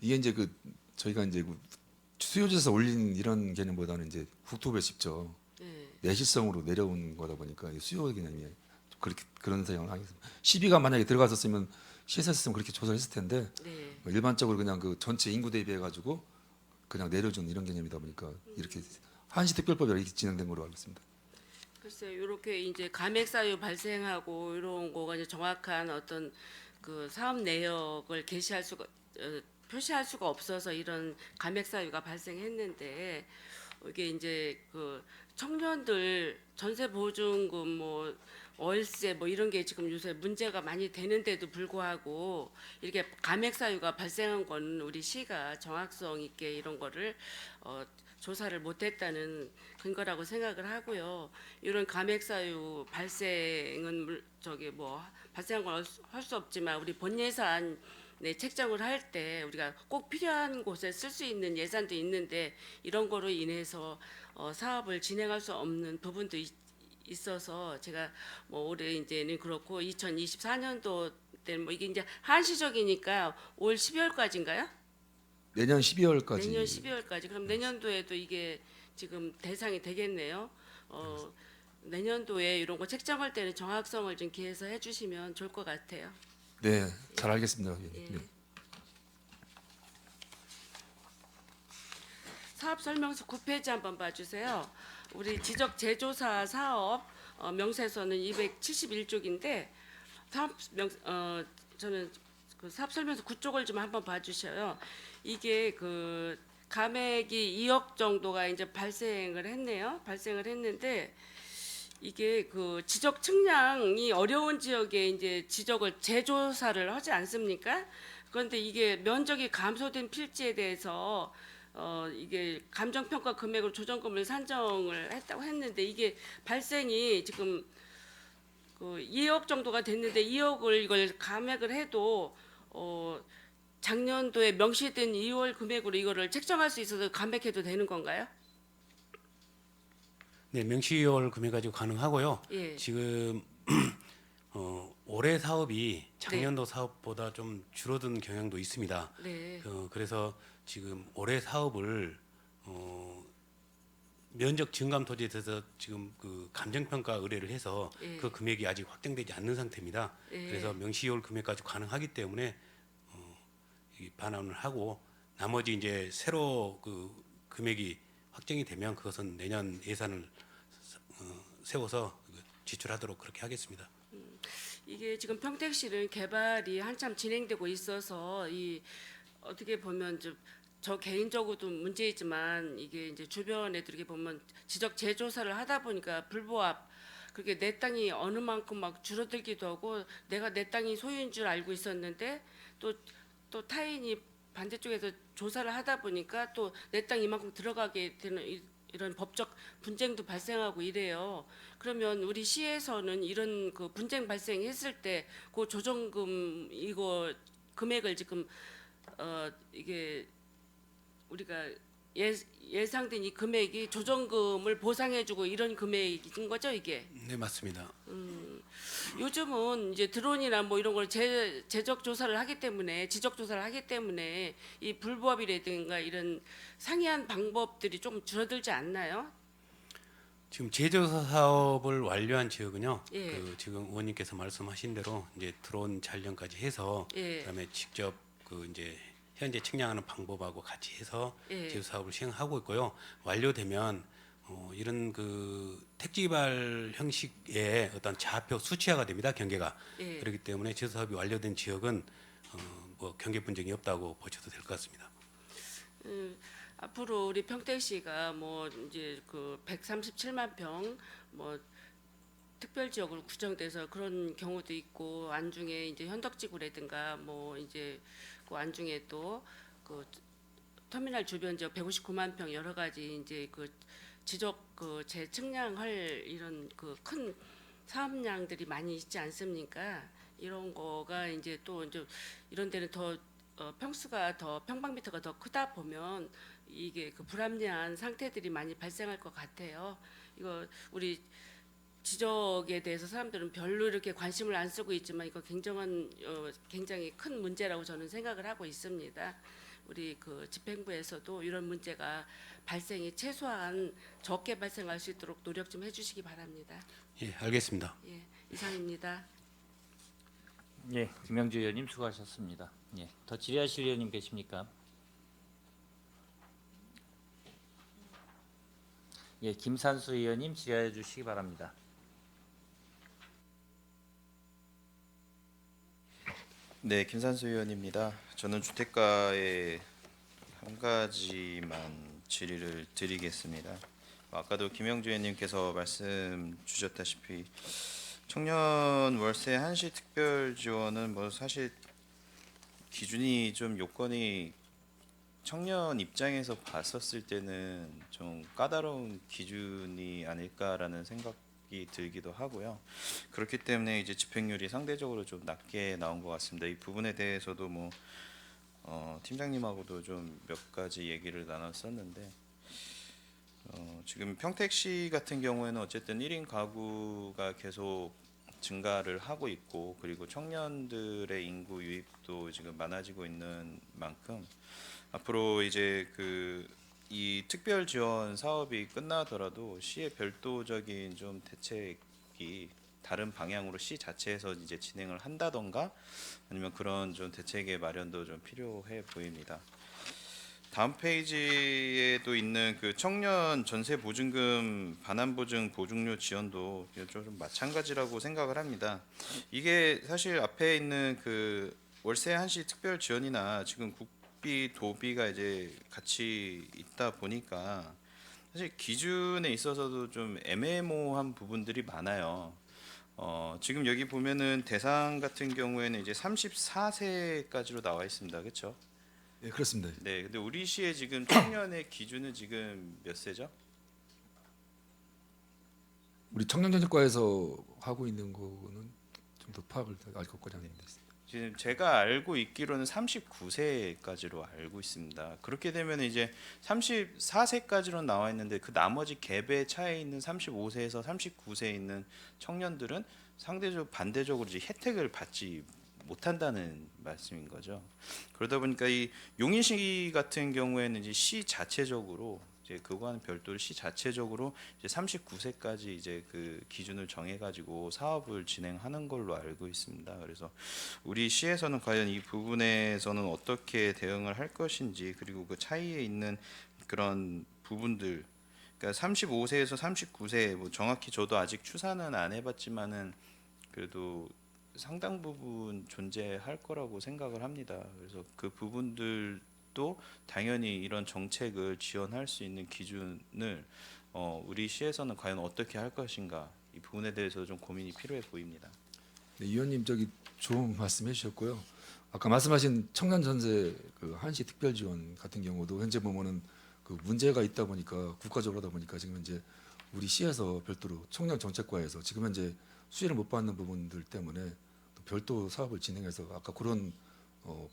이게 이제 저희가 이제 수요지에서 올린 이런 개념보다는 이제 국토부에 직접 네. 내실성으로 내려온 거다 보니까 이 수요 개념이 그렇게 그런 상황을 하겠습니다. 시비가 만약에 들어갔었으면 시세했으면 그렇게 조사했을 텐데 네. 일반적으로 그냥 전체 인구 대비해 가지고 그냥 내려준 이런 개념이다 보니까 이렇게 한시 특별법이 이렇게 진행된 걸로 알고 있습니다. 글쎄요, 이렇게 이제 감액 사유 발생하고 이런 거가 이제 정확한 어떤 그 사업 내역을 게시할 수가 표시할 수가 없어서 이런 감액 사유가 발생했는데 이게 이제 그 청년들 전세 보증금 뭐 월세 뭐 이런 게 지금 요새 문제가 많이 되는데도 불구하고 이렇게 감액 사유가 발생한 건 우리 시가 정확성 있게 이런 거를 조사를 못했다는 근거라고 생각을 하고요. 이런 감액 사유 발생은 저기 뭐 발생한 건 할 수 없지만 우리 본 예산 네, 책정을 할 때 우리가 꼭 필요한 곳에 쓸 수 있는 예산도 있는데 이런 거로 인해서 사업을 진행할 수 없는 부분도 있어서 제가 뭐 올해 이제는 그렇고 2024년도 때는 뭐 이게 이제 한시적이니까 올 12월까지인가요? 내년 12월까지. 내년 12월까지. 그럼 내년도에도 이게 지금 대상이 되겠네요. 내년도에 이런 거 책정할 때는 정확성을 좀 기해서 해주시면 좋을 것 같아요. 네, 잘 알겠습니다. 예. 예. 네. 사업 설명서 9페이지 한번 봐주세요. 우리 지적 제조사 사업 명세서는 271쪽인데 저는 그 사업 설명서 9쪽을 좀 한번 봐주셔요. 이게 그 감액이 2억 정도가 이제 발생을 했네요. 발생을 했는데 이게 그 지적 측량이 어려운 지역에 이제 지적을 재조사를 하지 않습니까? 그런데 이게 면적이 감소된 필지에 대해서 이게 감정평가 금액으로 조정금을 산정을 했다고 했는데 이게 발생이 지금 그 2억 정도가 됐는데 2억을 이걸 감액을 해도 작년도에 명시된 2월 금액으로 이거를 책정할 수 있어서 감액해도 되는 건가요? 네, 명시월 금액 가지고 가능하고요. 예. 지금 올해 사업이 작년도 사업보다 좀 줄어든 경향도 있습니다. 네. 그래서 지금 올해 사업을 면적 증감 토지에 대해서 지금 그 감정평가 의뢰를 해서 예. 그 금액이 아직 확정되지 않는 상태입니다. 예. 그래서 명시월 금액 가지고 가능하기 때문에 이 반환을 하고 나머지 이제 새로 그 금액이 확정이 되면 그것은 내년 예산을 세워서 지출하도록 그렇게 하겠습니다. 이게 지금 평택시는 개발이 한참 진행되고 있어서 이 어떻게 보면 저 개인적으로도 문제이지만 이게 이제 주변 애들에게 보면 지적 재조사를 하다 보니까 불보합 그렇게 내 땅이 어느 만큼 막 줄어들기도 하고 내가 내 땅이 소유인 줄 알고 있었는데 또 타인이 반대쪽에서 조사를 하다 보니까 또 내 땅 이만큼 들어가게 되는 이런 법적 분쟁도 발생하고 이래요. 그러면 우리 시에서는 이런 그 분쟁 발생했을 때 그 조정금 이거 금액을 지금 이게 우리가 예상된 이 금액이 조정금을 보상해주고 이런 금액인 거죠 이게. 네, 맞습니다. 요즘은 이제 드론이나 뭐 이런 걸 제적 조사를 하기 때문에 지적 조사를 하기 때문에 이 불법이라든가 이런 상이한 방법들이 좀 줄어들지 않나요? 지금 제조사 사업을 완료한 지역은요. 예. 그 지금 의원님께서 말씀하신 대로 이제 드론 촬영까지 해서 예. 그다음에 직접 그 이제 현재 측량하는 방법하고 같이 해서 예. 제조 사업을 시행하고 있고요. 완료되면 이런 그 택지개발 형식의 어떤 좌표 수치화가 됩니다. 경계가. 예. 그렇기 때문에 제조 사업이 완료된 지역은 뭐 경계 분쟁이 없다고 보셔도 될 것 같습니다. 앞으로 우리 평택시가 뭐 이제 그 137만 평 뭐 특별지역으로 구정돼서 그런 경우도 있고 안중에 이제 현덕지구라든가 뭐 이제 그 안중에 또 그 터미널 주변 지역 159만 평 여러 가지 이제 그 지적 그 재측량할 이런 그 큰 사업량들이 많이 있지 않습니까? 이런 거가 이제 또 이제 이런 데는 더 평수가 더 평방미터가 더 크다 보면 이게 그 불합리한 상태들이 많이 발생할 것 같아요. 이거 우리 지적에 대해서 사람들은 별로 이렇게 관심을 안 쓰고 있지만 이거 굉장히 큰 문제라고 저는 생각을 하고 있습니다. 우리 그 집행부에서도 이런 문제가 발생이 최소한 적게 발생할 수 있도록 노력 좀 해주시기 바랍니다. 예, 알겠습니다. 예, 이상입니다. 예, 김영주 의원님 수고하셨습니다. 예, 더 질의하실 의원님 계십니까? 예, 김산수 의원님 질의해 주시기 바랍니다. 네, 김산수 의원입니다. 저는 주택가에 한 가지만 질의를 드리겠습니다. 아까도 김영주 의원님께서 말씀 주셨다시피 청년 월세 한시 특별 지원은 뭐 사실 기준이 좀 요건이 청년 입장에서 봤었을 때는 좀 까다로운 기준이 아닐까라는 생각이 들기도 하고요. 그렇기 때문에 이제 집행률이 상대적으로 좀 낮게 나온 것 같습니다. 이 부분에 대해서도 뭐 팀장님하고도 좀 몇 가지 얘기를 나눴었는데 지금 평택시 같은 경우에는 어쨌든 1인 가구가 계속 증가를 하고 있고 그리고 청년들의 인구 유입도 지금 많아지고 있는 만큼 앞으로 이제 이 특별 지원 사업이 끝나더라도 시의 별도적인 좀 대책이 다른 방향으로 시 자체에서 이제 진행을 한다던가 아니면 그런 좀 대책의 마련도 좀 필요해 보입니다. 다음 페이지에도 있는 그 청년 전세 보증금 반환 보증 보증료 지원도 좀 마찬가지라고 생각을 합니다. 이게 사실 앞에 있는 그 월세 한시 특별 지원이나 지금 국비 도비가 이제 같이 있다 보니까 사실 기준에 있어서도 좀 애매모호한 부분들이 많아요. 지금 여기 보면은 대상 같은 경우에는 이제 34세까지로 나와 있습니다. 그렇죠? 예, 그렇습니다. 네, 근데 우리 시의 지금 청년의 기준은 지금 몇 세죠? 우리 청년전쟁과에서 하고 있는 거는 좀 더 파악을 알 것까지 아닌데. 지금 제가 알고 있기로는 39세까지로 알고 있습니다. 그렇게 되면 이제 34세까지로 나와 있는데 그 나머지 갭의 차에 있는 35세에서 39세에 있는 청년들은 상대적 반대적으로 이제 혜택을 받지 못한다는 말씀인 거죠. 그러다 보니까 이 용인시 같은 경우에는 이제 시 자체적으로 이제 그거와는 별도로 시 자체적으로 이제 39세까지 이제 그 기준을 정해 가지고 사업을 진행하는 걸로 알고 있습니다. 그래서 우리 시에서는 과연 이 부분에서는 어떻게 대응을 할 것인지 그리고 그 차이에 있는 그런 부분들 그러니까 35세에서 39세 뭐 정확히 저도 아직 추산은 안 해봤지만은 그래도 상당 부분 존재할 거라고 생각을 합니다. 그래서 그 부분들도 당연히 이런 정책을 지원할 수 있는 기준을 우리 시에서는 과연 어떻게 할 것인가 이 부분에 대해서 좀 고민이 필요해 보입니다. 네, 위원님 저기 좋은 말씀해 주셨고요. 아까 말씀하신 청년 전세 그 한시 특별 지원 같은 경우도 현재 보면은 그 문제가 있다 보니까 국가적으로 하다 보니까 지금 이제 우리 시에서 별도로 청년 정책과에서 지금 현재 수혜를 못 받는 부분들 때문에 또 별도 사업을 진행해서 아까 그런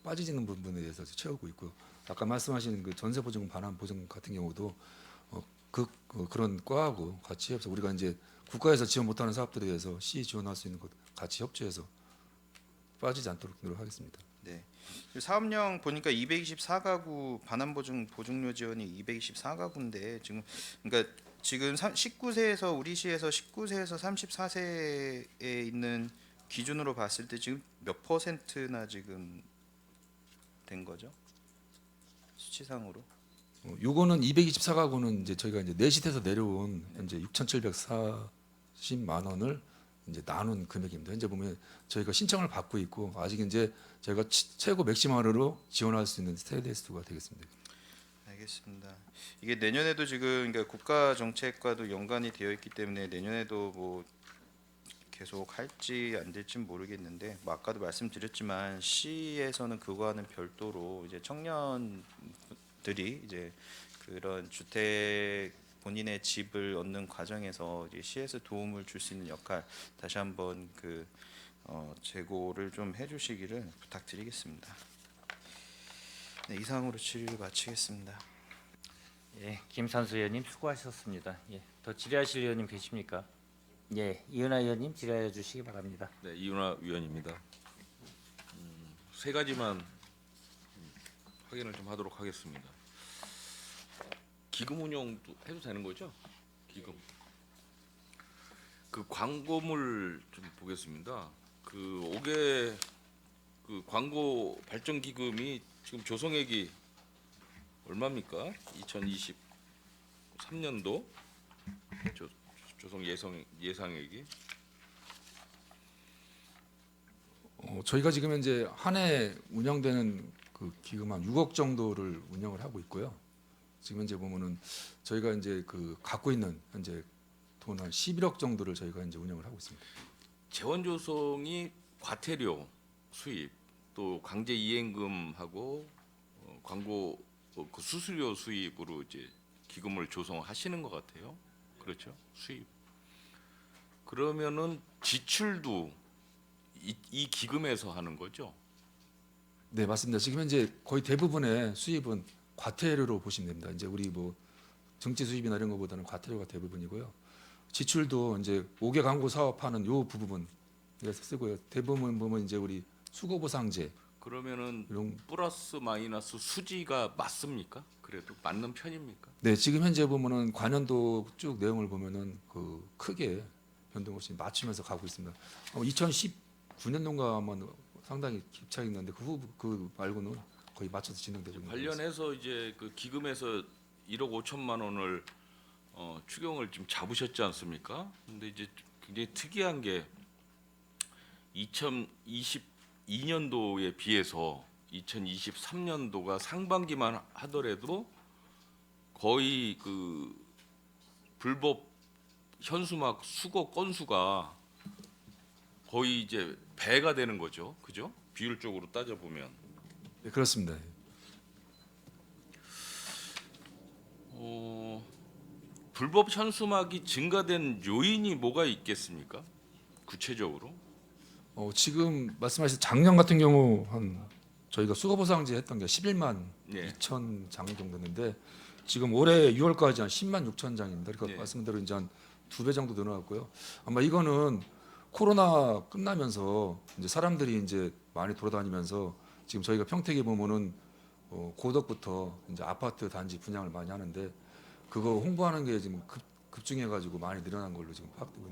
빠지는 부분에 대해서 채우고 있고 아까 말씀하신 그 전세 보증 반환 보증 같은 경우도 그런 과하고 같이 해서 우리가 이제 국가에서 지원 못하는 사업들에 대해서 시 지원할 수 있는 것 같이 협조해서 빠지지 않도록 노력하겠습니다. 네. 사업령 보니까 224가구 반환 보증 보증료 지원이 224가구인데 그러니까 지금 19세에서 우리 시에서 19세에서 34세에 있는 기준으로 봤을 때 지금 몇 퍼센트나 지금 된 거죠? 수치상으로? 요거는 224가구는 이제 저희가 이제 내시에서 내려온 현재 6,740만 원을 이제 나눈 금액입니다. 현재 보면 저희가 신청을 받고 있고 아직 이제 저희가 최고 맥시멈으로 지원할 수 있는 세대 수가 되겠습니다. 알겠습니다. 이게 내년에도 지금 그러니까 국가 정책과도 연관이 되어 있기 때문에 내년에도 뭐 계속 할지 안 될지 모르겠는데 뭐 아까도 말씀드렸지만 시에서는 그거와는 별도로 이제 청년들이 이제 그런 주택 본인의 집을 얻는 과정에서 이제 시에서 도움을 줄 수 있는 역할 다시 한번 제고를 좀 해주시기를 부탁드리겠습니다. 네, 이상으로 질의를 마치겠습니다. 예, 김산수 의원님 수고하셨습니다. 예, 더 질의하실 의원님 계십니까? 예, 이은하 의원님 질의해 주시기 바랍니다. 네, 이윤하 위원입니다. 세 가지만 확인을 좀 하도록 하겠습니다. 기금 운영도 해도 되는 거죠? 기금. 그 광고물 좀 보겠습니다. 그 5개 그 광고 발전 기금이 지금 조성액이 얼마입니까? 2023년도 조성 예상액이 저희가 지금 현재 한 해 운영되는 그 기금 한 6억 정도를 운영을 하고 있고요. 지금 현재 보면은 저희가 이제 그 갖고 있는 현재 돈 한 11억 정도를 저희가 이제 운영을 하고 있습니다. 재원조성이 과태료 수입 또 강제 이행금하고 광고 그 수수료 수입으로 이제 기금을 조성하시는 것 같아요. 그렇죠? 수입. 그러면은 지출도 이 기금에서 하는 거죠? 네, 맞습니다. 지금 현재 거의 대부분의 수입은 과태료로 보시면 됩니다. 이제 우리 뭐 정치 수입이나 이런 것보다는 과태료가 대부분이고요. 지출도 이제 5개 광고 사업하는 요 부분에서 쓰고요. 대부분 보면 이제 우리 수고보상제 그러면은 이런 플러스 마이너스 수지가 맞습니까? 그래도 맞는 편입니까? 네, 지금 현재 보면은 관연도 쭉 내용을 보면은 그 크게 변동 없이 맞추면서 가고 있습니다. 2019년도인가 하면 상당히 깁차이 있는데 그 말고는 거의 맞춰서 진행되고 있는 거죠. 관련해서 이제 그 기금에서 1억 5천만 원을 추경을 지금 잡으셨지 않습니까? 근데 이제 굉장히 특이한 게 2022년도에 비해서 2023년도가 상반기만 하더라도 거의 그 불법 현수막 수거 건수가 거의 이제 배가 되는 거죠. 그죠? 비율적으로 따져 보면. 네, 그렇습니다. 불법 현수막이 증가된 요인이 뭐가 있겠습니까? 구체적으로? 지금 말씀하신 작년 같은 경우 한 저희가 수거보상제 했던 게 11만 예. 2천 장 정도 됐는데 지금 올해 6월까지 한 10만 6천 장입니다. 그러니까 예. 말씀대로 이제 한 2배 정도 늘어났고요. 아마 이거는 코로나 끝나면서 이제 사람들이 이제 많이 돌아다니면서 지금 저희가 평택에 보면은 고덕부터 이제 아파트 단지 분양을 많이 하는데 그거 홍보하는 게 지금 급증해 가지고 많이 늘어난 걸로 지금 파악되고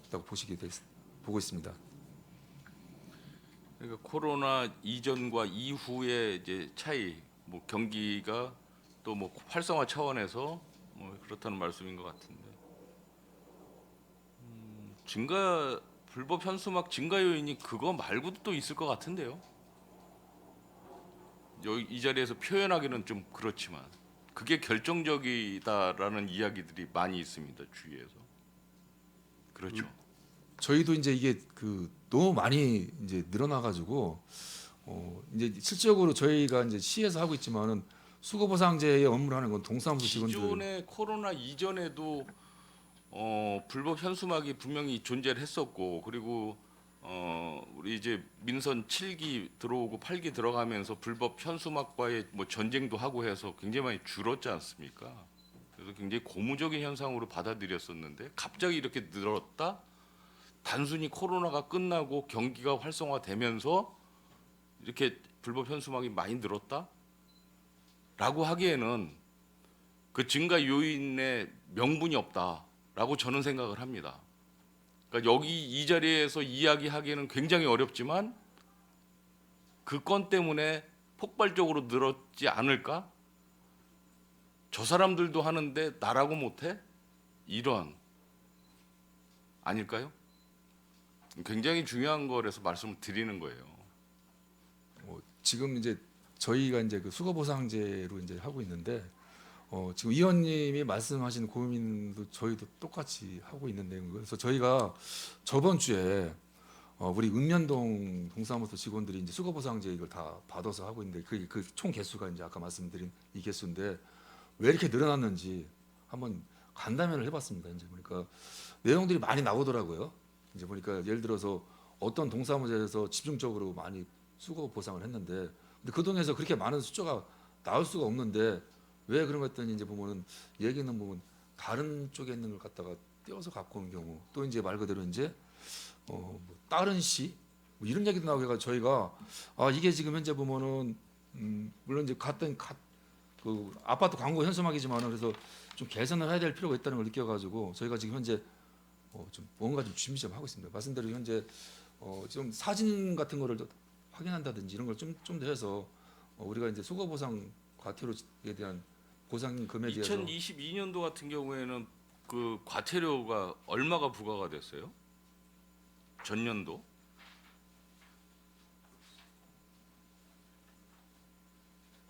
있다고 보고 있습니다. 그러니까 코로나 이전과 이후의 이제 차이, 뭐 경기가 또 뭐 활성화 차원에서 뭐 그렇다는 말씀인 것 같은데. 불법 현수막 증가 요인이 그거 말고도 또 있을 것 같은데요. 여기 이 자리에서 표현하기는 좀 그렇지만 그게 결정적이다라는 이야기들이 많이 있습니다 주위에서. 그렇죠. 저희도 이제 이게 너무 많이 이제 늘어나 가지고 이제 실질적으로 저희가 이제 시에서 하고 있지만은 수거보상제의 업무를 하는 건 동사무소 직원들 기존의 코로나 이전에도 불법 현수막이 분명히 존재를 했었고 그리고 우리 이제 민선 7기 들어오고 8기 들어가면서 불법 현수막과의 뭐 전쟁도 하고 해서 굉장히 많이 줄었지 않습니까? 그래서 굉장히 고무적인 현상으로 받아들였었는데 갑자기 이렇게 늘었다? 단순히 코로나가 끝나고 경기가 활성화되면서 이렇게 불법 현수막이 많이 늘었다? 라고 하기에는 그 증가 요인에 명분이 없다라고 저는 생각을 합니다. 그러니까 여기 이 자리에서 이야기하기에는 굉장히 어렵지만 그 건 때문에 폭발적으로 늘었지 않을까? 저 사람들도 하는데 나라고 못해? 이런 아닐까요? 굉장히 중요한 거라서 말씀을 드리는 거예요. 지금 이제 저희가 이제 그 수거보상제로 이제 하고 있는데 지금 위원님이 말씀하신 고민도 저희도 똑같이 하고 있는 내용이고요. 그래서 저희가 저번 주에 우리 읍면동 동사무소 직원들이 이제 수거보상제 이걸 다 받아서 하고 있는데 그 총 개수가 이제 아까 말씀드린 이 개수인데 왜 이렇게 늘어났는지 한번 간담회를 해봤습니다. 이제 보니까 내용들이 많이 나오더라고요. 이제 보니까 예를 들어서 어떤 동사무소에서 집중적으로 많이 수거 보상을 했는데 근데 그 동에서 그렇게 많은 숫자가 나올 수가 없는데 왜 그런 거 했더니 이제 보면은 얘기는 보면 다른 쪽에 있는 걸 갖다가 떼어서 갖고 온 경우 또 이제 말 그대로 이제 뭐 다른 시 뭐 이런 얘기도 나오고 해가 저희가 이게 지금 현재 보면은 물론 이제 그 아파트 광고 현수막이지만은 그래서 좀 개선을 해야 될 필요가 있다는 걸 느껴가지고 저희가 지금 현재 좀 뭔가 좀 준비 좀 하고 있습니다. 말씀대로 현재 좀 사진 같은 거를 확인한다든지 이런 걸 좀 더 해서 우리가 이제 수거 보상 과태료에 대한 보상 금액에 대해서 2022년도 같은 경우에는 그 과태료가 얼마가 부과가 됐어요? 전년도?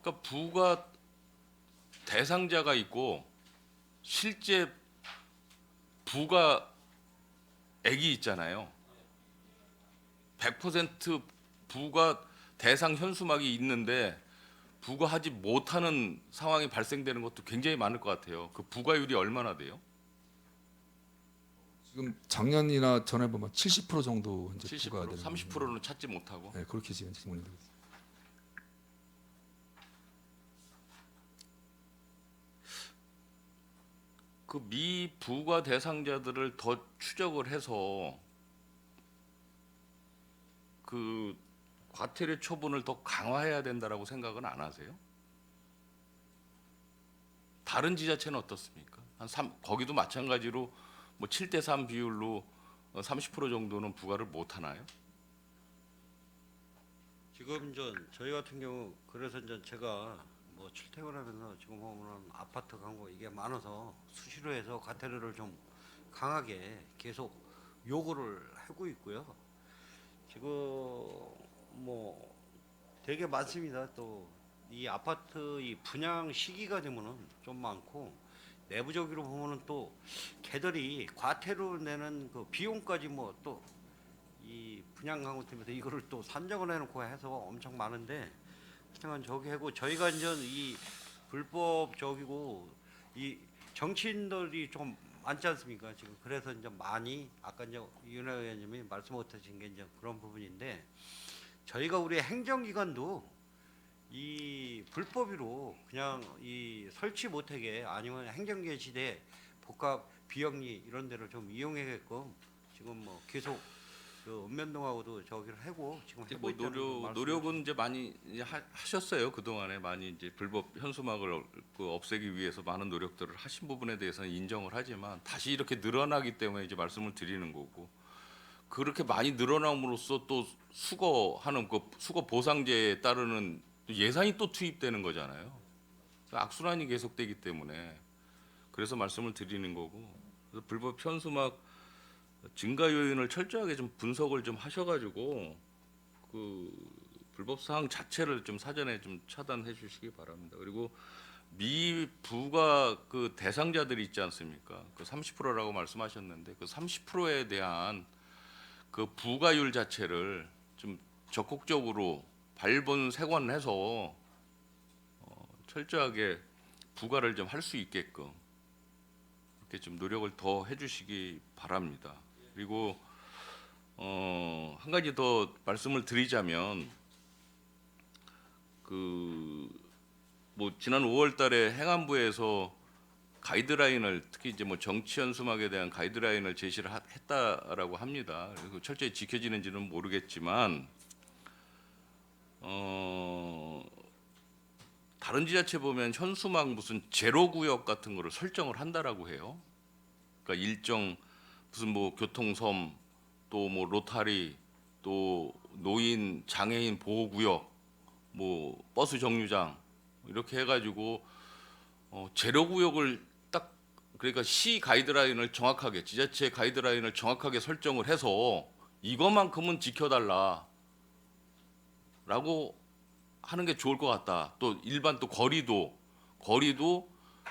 그러니까 부과 대상자가 있고 실제 부과액이 있잖아요. 100% 부과 대상 현수막이 있는데 부과하지 못하는 상황이 발생되는 것도 굉장히 많을 것 같아요. 그 부과율이 얼마나 돼요? 지금 작년이나 전에 보면 70% 정도 이제 70%, 부과가 되는 30%는 찾지 못하고. 네, 그렇게 지금 질문이 되고 있습니다. 그 미부과 대상자들을 더 추적을 해서 그 과태료 처분을 더 강화해야 된다라고 생각은 안 하세요? 다른 지자체는 어떻습니까? 거기도 마찬가지로 뭐 7대3 비율로 30% 정도는 부과를 못 하나요? 지금 저희 같은 경우 그래서 제가 뭐 출퇴근하면서 지금 보면은 아파트 광고 이게 많아서 수시로 해서 과태료를 좀 강하게 계속 요구를 하고 있고요. 지금 뭐 되게 많습니다. 또 이 아파트 이 분양 시기가 되면은 좀 많고 내부적으로 보면은 또 걔들이 과태료 내는 그 비용까지 뭐 또 이 분양 광고 때문에 이거를 또 산정을 해놓고 해서 엄청 많은데 하여튼 저기 하고 저희가 이제 이 불법 저기고 이 정치인들이 좀 많지 않습니까 지금 그래서 이제 많이 아까 이제 윤혜 의원님이 말씀 못하신 게 이제 그런 부분인데 저희가 우리 행정기관도 이 불법으로 그냥 이 설치 못하게 아니면 행정개시대 복합 비영리 이런 데를 좀 이용하게끔 지금 뭐 계속 그 읍면동하고도 저기를 하고 지금 이제 하고 뭐 있다는 말씀. 노력은 이제 많이 이제 하셨어요. 그 동안에 많이 이제 불법 현수막을 그 없애기 위해서 많은 노력들을 하신 부분에 대해서는 인정을 하지만 다시 이렇게 늘어나기 때문에 이제 말씀을 드리는 거고 그렇게 많이 늘어남으로써 또 수거하는 그 수거 보상제에 따르는 또 예산이 또 투입되는 거잖아요. 악순환이 계속되기 때문에 그래서 말씀을 드리는 거고 그래서 불법 현수막 증가 요인을 철저하게 좀 분석을 좀 하셔가지고 그 불법 사항 자체를 좀 사전에 좀 차단해 주시기 바랍니다. 그리고 미부가 그 대상자들이 있지 않습니까? 그 30%라고 말씀하셨는데 그 30%에 대한 그 부과율 자체를 좀 적극적으로 발본색원해서 철저하게 부과를 좀 할 수 있게끔 이렇게 좀 노력을 더 해주시기 바랍니다. 그리고 한 가지 더 말씀을 드리자면 그 뭐 지난 5월달에 행안부에서 가이드라인을 특히 이제 뭐 정치 현수막에 대한 가이드라인을 제시를 했다라고 합니다. 그리고 철저히 지켜지는지는 모르겠지만 다른 지자체 보면 현수막 무슨 제로 구역 같은 거를 설정을 한다라고 해요. 그러니까 일정 무슨 뭐 교통섬 또 뭐 로타리 또 노인 장애인 보호 구역 뭐 버스 정류장 이렇게 해가지고 제로 구역을 딱 그러니까 시 가이드라인을 정확하게 지자체 가이드라인을 정확하게 설정을 해서 이것만큼은 지켜달라라고 하는 게 좋을 것 같다. 또 일반 또 거리도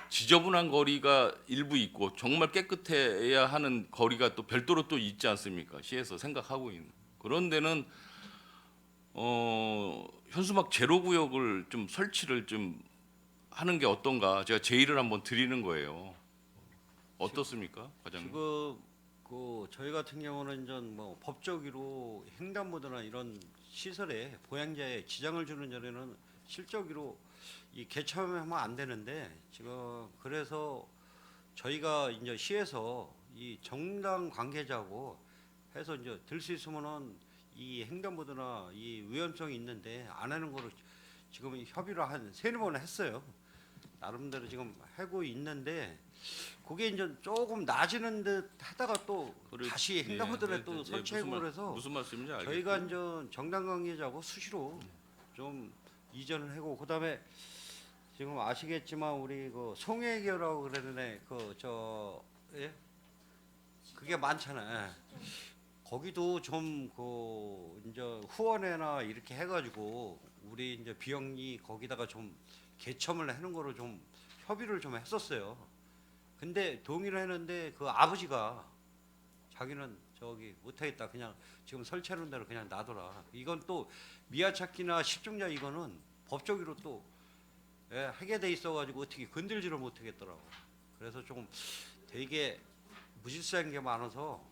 지저분한 거리가 일부 있고 정말 깨끗해야 하는 거리가 또 별도로 또 있지 않습니까? 시에서 생각하고 있는 그런 데는 현수막 제로 구역을 좀 설치를 좀 하는 게 어떤가 제가 제의를 한번 드리는 거예요. 어떻습니까, 과장님? 지금 그 저희 같은 경우는 이제 뭐 법적으로 횡단보도나 이런 시설에 보행자에 지장을 주는 전에는 실적으로 이 개참하면 안 되는데 지금 그래서 저희가 이제 시에서 이 정당 관계자고 해서 이제 들 수 있으면은 이 횡단보도나 이 위험성이 있는데 안 하는 거를 지금 협의를 한 3-4번 했어요. 나름대로 지금 하고 있는데 그게 이제 조금 나아지는 듯 하다가 또 다시 횡단보도에 또 설치하고 그래서 무슨 말씀인지 알겠고 저희가 이제 정당 관계자고 수시로 좀 이전을 하고 그다음에 지금 아시겠지만 우리 그 송혜교라고 그러는데 예? 그게 많잖아요. 예. 거기도 좀 그 이제 후원회나 이렇게 해가지고 우리 이제 비영리 거기다가 좀 개첨을 하는 거로 좀 협의를 좀 했었어요. 근데 동의를 했는데 그 아버지가 자기는 저기 못하겠다. 그냥 지금 설치하는 대로 그냥 놔둬라. 이건 또 미아찾기나 실종자 이거는 법적으로 또 하게 돼 있어가지고 어떻게 건들지를 못하겠더라고. 그래서 조금 되게 무질서한 게 많아서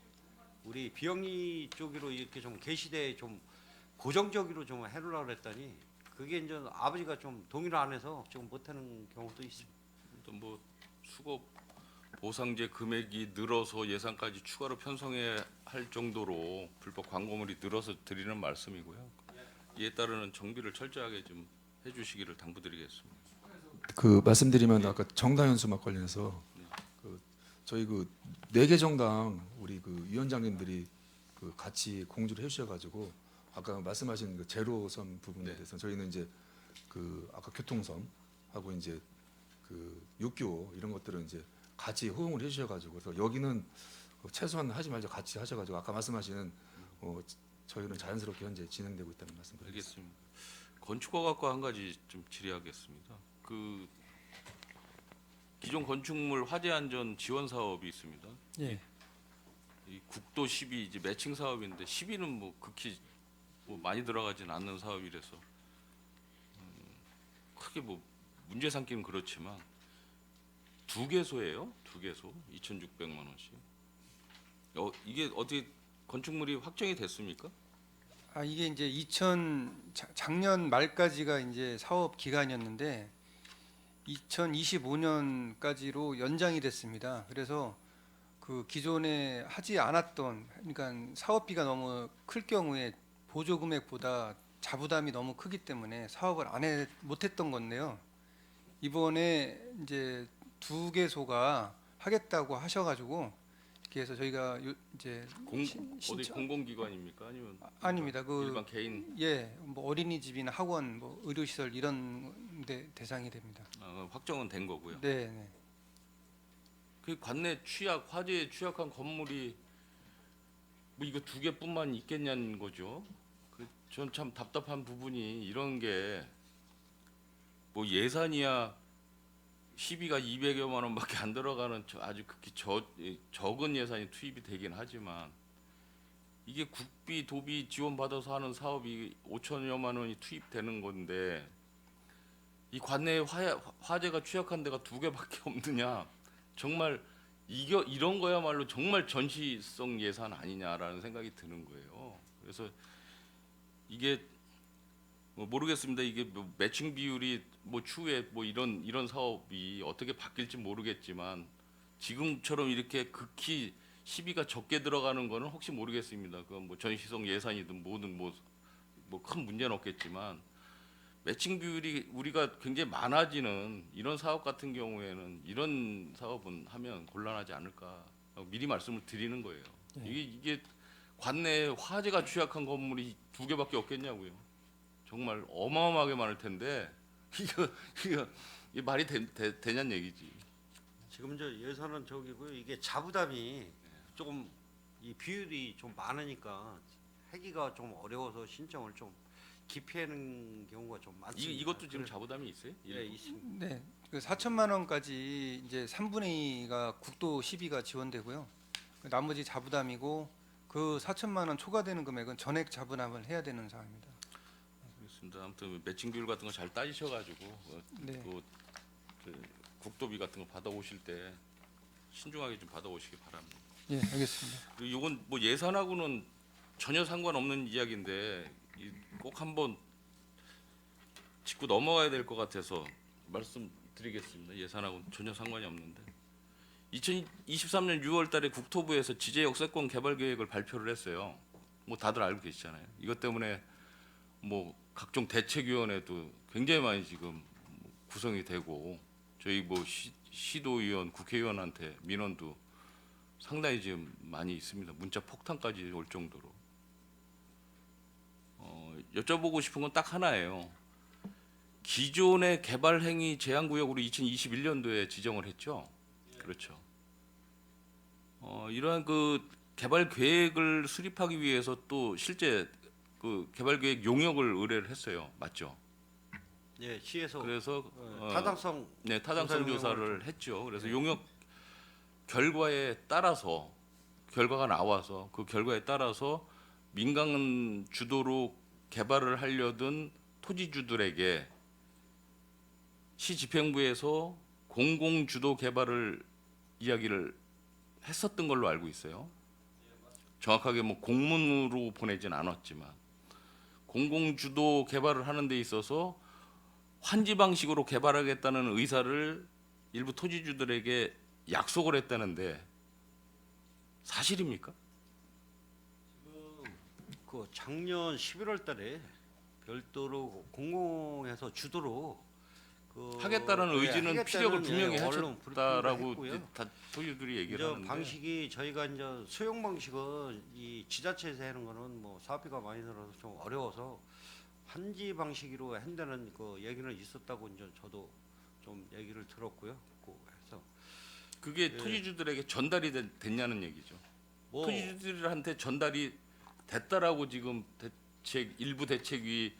우리 비영리 쪽으로 이렇게 좀 게시대 좀 고정적으로 좀 해놓으려고 그랬더니 그게 이제 아버지가 좀 동의를 안 해서 지금 못하는 경우도 있습니다. 또 뭐 수거 보상제 금액이 늘어서 예산까지 추가로 편성해야 할 정도로 불법 광고물이 늘어서 드리는 말씀이고요. 이에 따르는 정비를 철저하게 좀 해주시기를 당부드리겠습니다. 그 말씀드리면 아까 정당 현수막 관련해서 그 저희 그 4개 정당 우리 그 위원장님들이 그 같이 공지를 해주셔가지고 아까 말씀하신 그 제로섬 부분에 대해서 저희는 이제 그 아까 교통섬하고 이제 그 육교 이런 것들은 이제 같이 호응을 해주셔가지고 그래서 여기는 최소한 하지 말자 같이 하셔가지고 아까 말씀하시는 저희는 자연스럽게 현재 진행되고 있다는 말씀드리겠습니다. 알겠습니다. 건축과 갖고 한 가지 좀 질의하겠습니다. 그 기존 건축물 화재 안전 지원 사업이 있습니다. 예. 이 국도 12 이제 매칭 사업인데 12는 뭐 극히 뭐 많이 들어가진 않는 사업이라서 크게 뭐 문제 삼기는 그렇지만 2개소예요. 2개소 2,600만 원씩. 이게 어떻게 건축물이 확정이 됐습니까? 아 이게 이제 작년 말까지가 이제 사업 기간이었는데 2025년까지로 연장이 됐습니다. 그래서 그 기존에 하지 않았던 그러니까 사업비가 너무 클 경우에 보조 금액보다 자부담이 너무 크기 때문에 사업을 못했던 건데요. 이번에 이제 2개소가 하겠다고 하셔가지고 이렇게 해서 저희가 이제 어디 공공기관입니까? 아니면 아닙니다. 그 일반 개인 뭐 어린이집이나 학원, 뭐 의료시설 이런 데 대상이 됩니다. 확정은 된 거고요. 네, 네. 그 관내 화재에 취약한 건물이 뭐 이거 2개뿐만 있겠냐는 거죠. 전 참 답답한 부분이 이런 게 뭐 예산이야 시비가 200여만 원밖에 안 들어가는 아주 극히 적은 예산이 투입이 되긴 하지만 이게 국비 도비 지원받아서 하는 사업이 5천여만 원이 투입되는 건데 이 관내에 화재가 취약한 데가 2개밖에 없느냐. 정말 이런 거야말로 정말 전시성 예산 아니냐라는 생각이 드는 거예요. 그래서 이게 뭐 모르겠습니다. 이게 뭐 매칭 비율이 뭐 추후에 뭐 이런 사업이 어떻게 바뀔지 모르겠지만 지금처럼 이렇게 극히 시비가 적게 들어가는 거는 혹시 모르겠습니다. 그 뭐 전시성 예산이든 뭐든 뭐 큰 문제는 없겠지만 매칭 비율이 우리가 굉장히 많아지는 이런 사업 같은 경우에는 이런 사업은 하면 곤란하지 않을까 미리 말씀을 드리는 거예요. 이게 관내에 화재가 취약한 건물이 2개밖에 없겠냐고요. 정말 어마어마하게 많을 텐데 이거 말이 되냐는 얘기지. 지금 저 예산은 저기고요. 이게 자부담이 조금 이 비율이 좀 많으니까 하기가 좀 어려워서 신청을 좀 기피하는 경우가 좀 많습니다. 이것도 지금 자부담이 있어요? 예, 있습니다. 네, 그 4천만 원까지 이제 3분의 2가 국도 12가 지원되고요. 그 나머지 자부담이고 그 4천만 원 초과되는 금액은 전액 자부담을 해야 되는 사항입니다. 그렇습니다. 아무튼 매칭 비율 같은 거 잘 따지셔가지고 네. 그 국도비 같은 거 받아오실 때 신중하게 좀 받아오시기 바랍니다. 예, 알겠습니다. 그리고 이건 뭐 예산하고는 전혀 상관없는 이야기인데 꼭 한번 짚고 넘어가야 될 것 같아서 말씀드리겠습니다. 예산하고는 전혀 상관이 없는데 2023년 6월달에 국토부에서 지제 역세권 개발 계획을 발표를 했어요. 뭐 다들 알고 계시잖아요. 이것 때문에 뭐 각종 대책위원회도 굉장히 많이 지금 구성이 되고 저희 뭐 시도의원, 국회의원한테 민원도 상당히 지금 많이 있습니다. 문자 폭탄까지 올 정도로. 여쭤보고 싶은 건 딱 하나예요. 기존의 개발 행위 제한 구역으로 2021년도에 지정을 했죠. 그렇죠. 이러한 그 개발 계획을 수립하기 위해서 또 실제 그 개발 계획 용역을 의뢰를 했어요. 맞죠? 예, 시에서 그래서 타당성 타당성 조사 조사를 했죠. 그래서 용역 결과에 따라서 결과가 나와서 그 결과에 따라서 민간 주도로 개발을 하려던 토지주들에게 시집행부에서 공공 주도 개발을 이야기를 했었던 걸로 알고 있어요. 정확하게 뭐 공문으로 보내진 않았지만 공공 주도 개발을 하는 데 있어서 환지 방식으로 개발하겠다는 의사를 일부 토지주들에게 약속을 했다는데 사실입니까? 그 작년 11월 달에 별도로 공공에서 주도로 하겠다는 의지는 하겠다는, 피력을 분명히 언론 하셨다라고 브리핑을 했고요. 다 토지들이 얘기를 이제 하는데 방식이 저희가 이제 수용 방식은 이 지자체에서 하는 거는 뭐 사업비가 많이 들어서 좀 어려워서 한지 방식으로 한다는 그 얘기는 있었다고 이제 저도 좀 얘기를 들었고요. 해서 그게 토지주들에게 전달이 됐냐는 얘기죠. 뭐 토지주들한테 전달이 됐다라고 지금 일부 대책위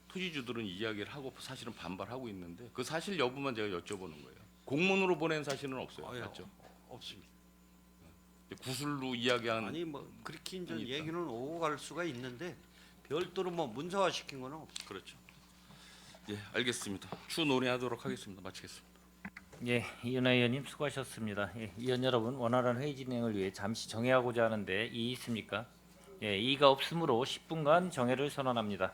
토지주들은 이야기를 하고 사실은 반발하고 있는데 그 사실 여부만 제가 여쭤보는 거예요. 공문으로 보낸 사실은 없어요. 아예 맞죠? 없습니다. 구술로 이야기한 아니 뭐 그렇게 이제 아니, 얘기는 오고 갈 수가 있는데 별도로 뭐 문서화 시킨 거는 없어요. 그렇죠. 예, 알겠습니다. 추 논의하도록 하겠습니다. 마치겠습니다. 예, 이은하 의원님 수고하셨습니다. 예, 의원 여러분, 원활한 회의 진행을 위해 잠시 정회하고자 하는데 이의 있습니까? 예, 이의가 없으므로 10분간 정회를 선언합니다.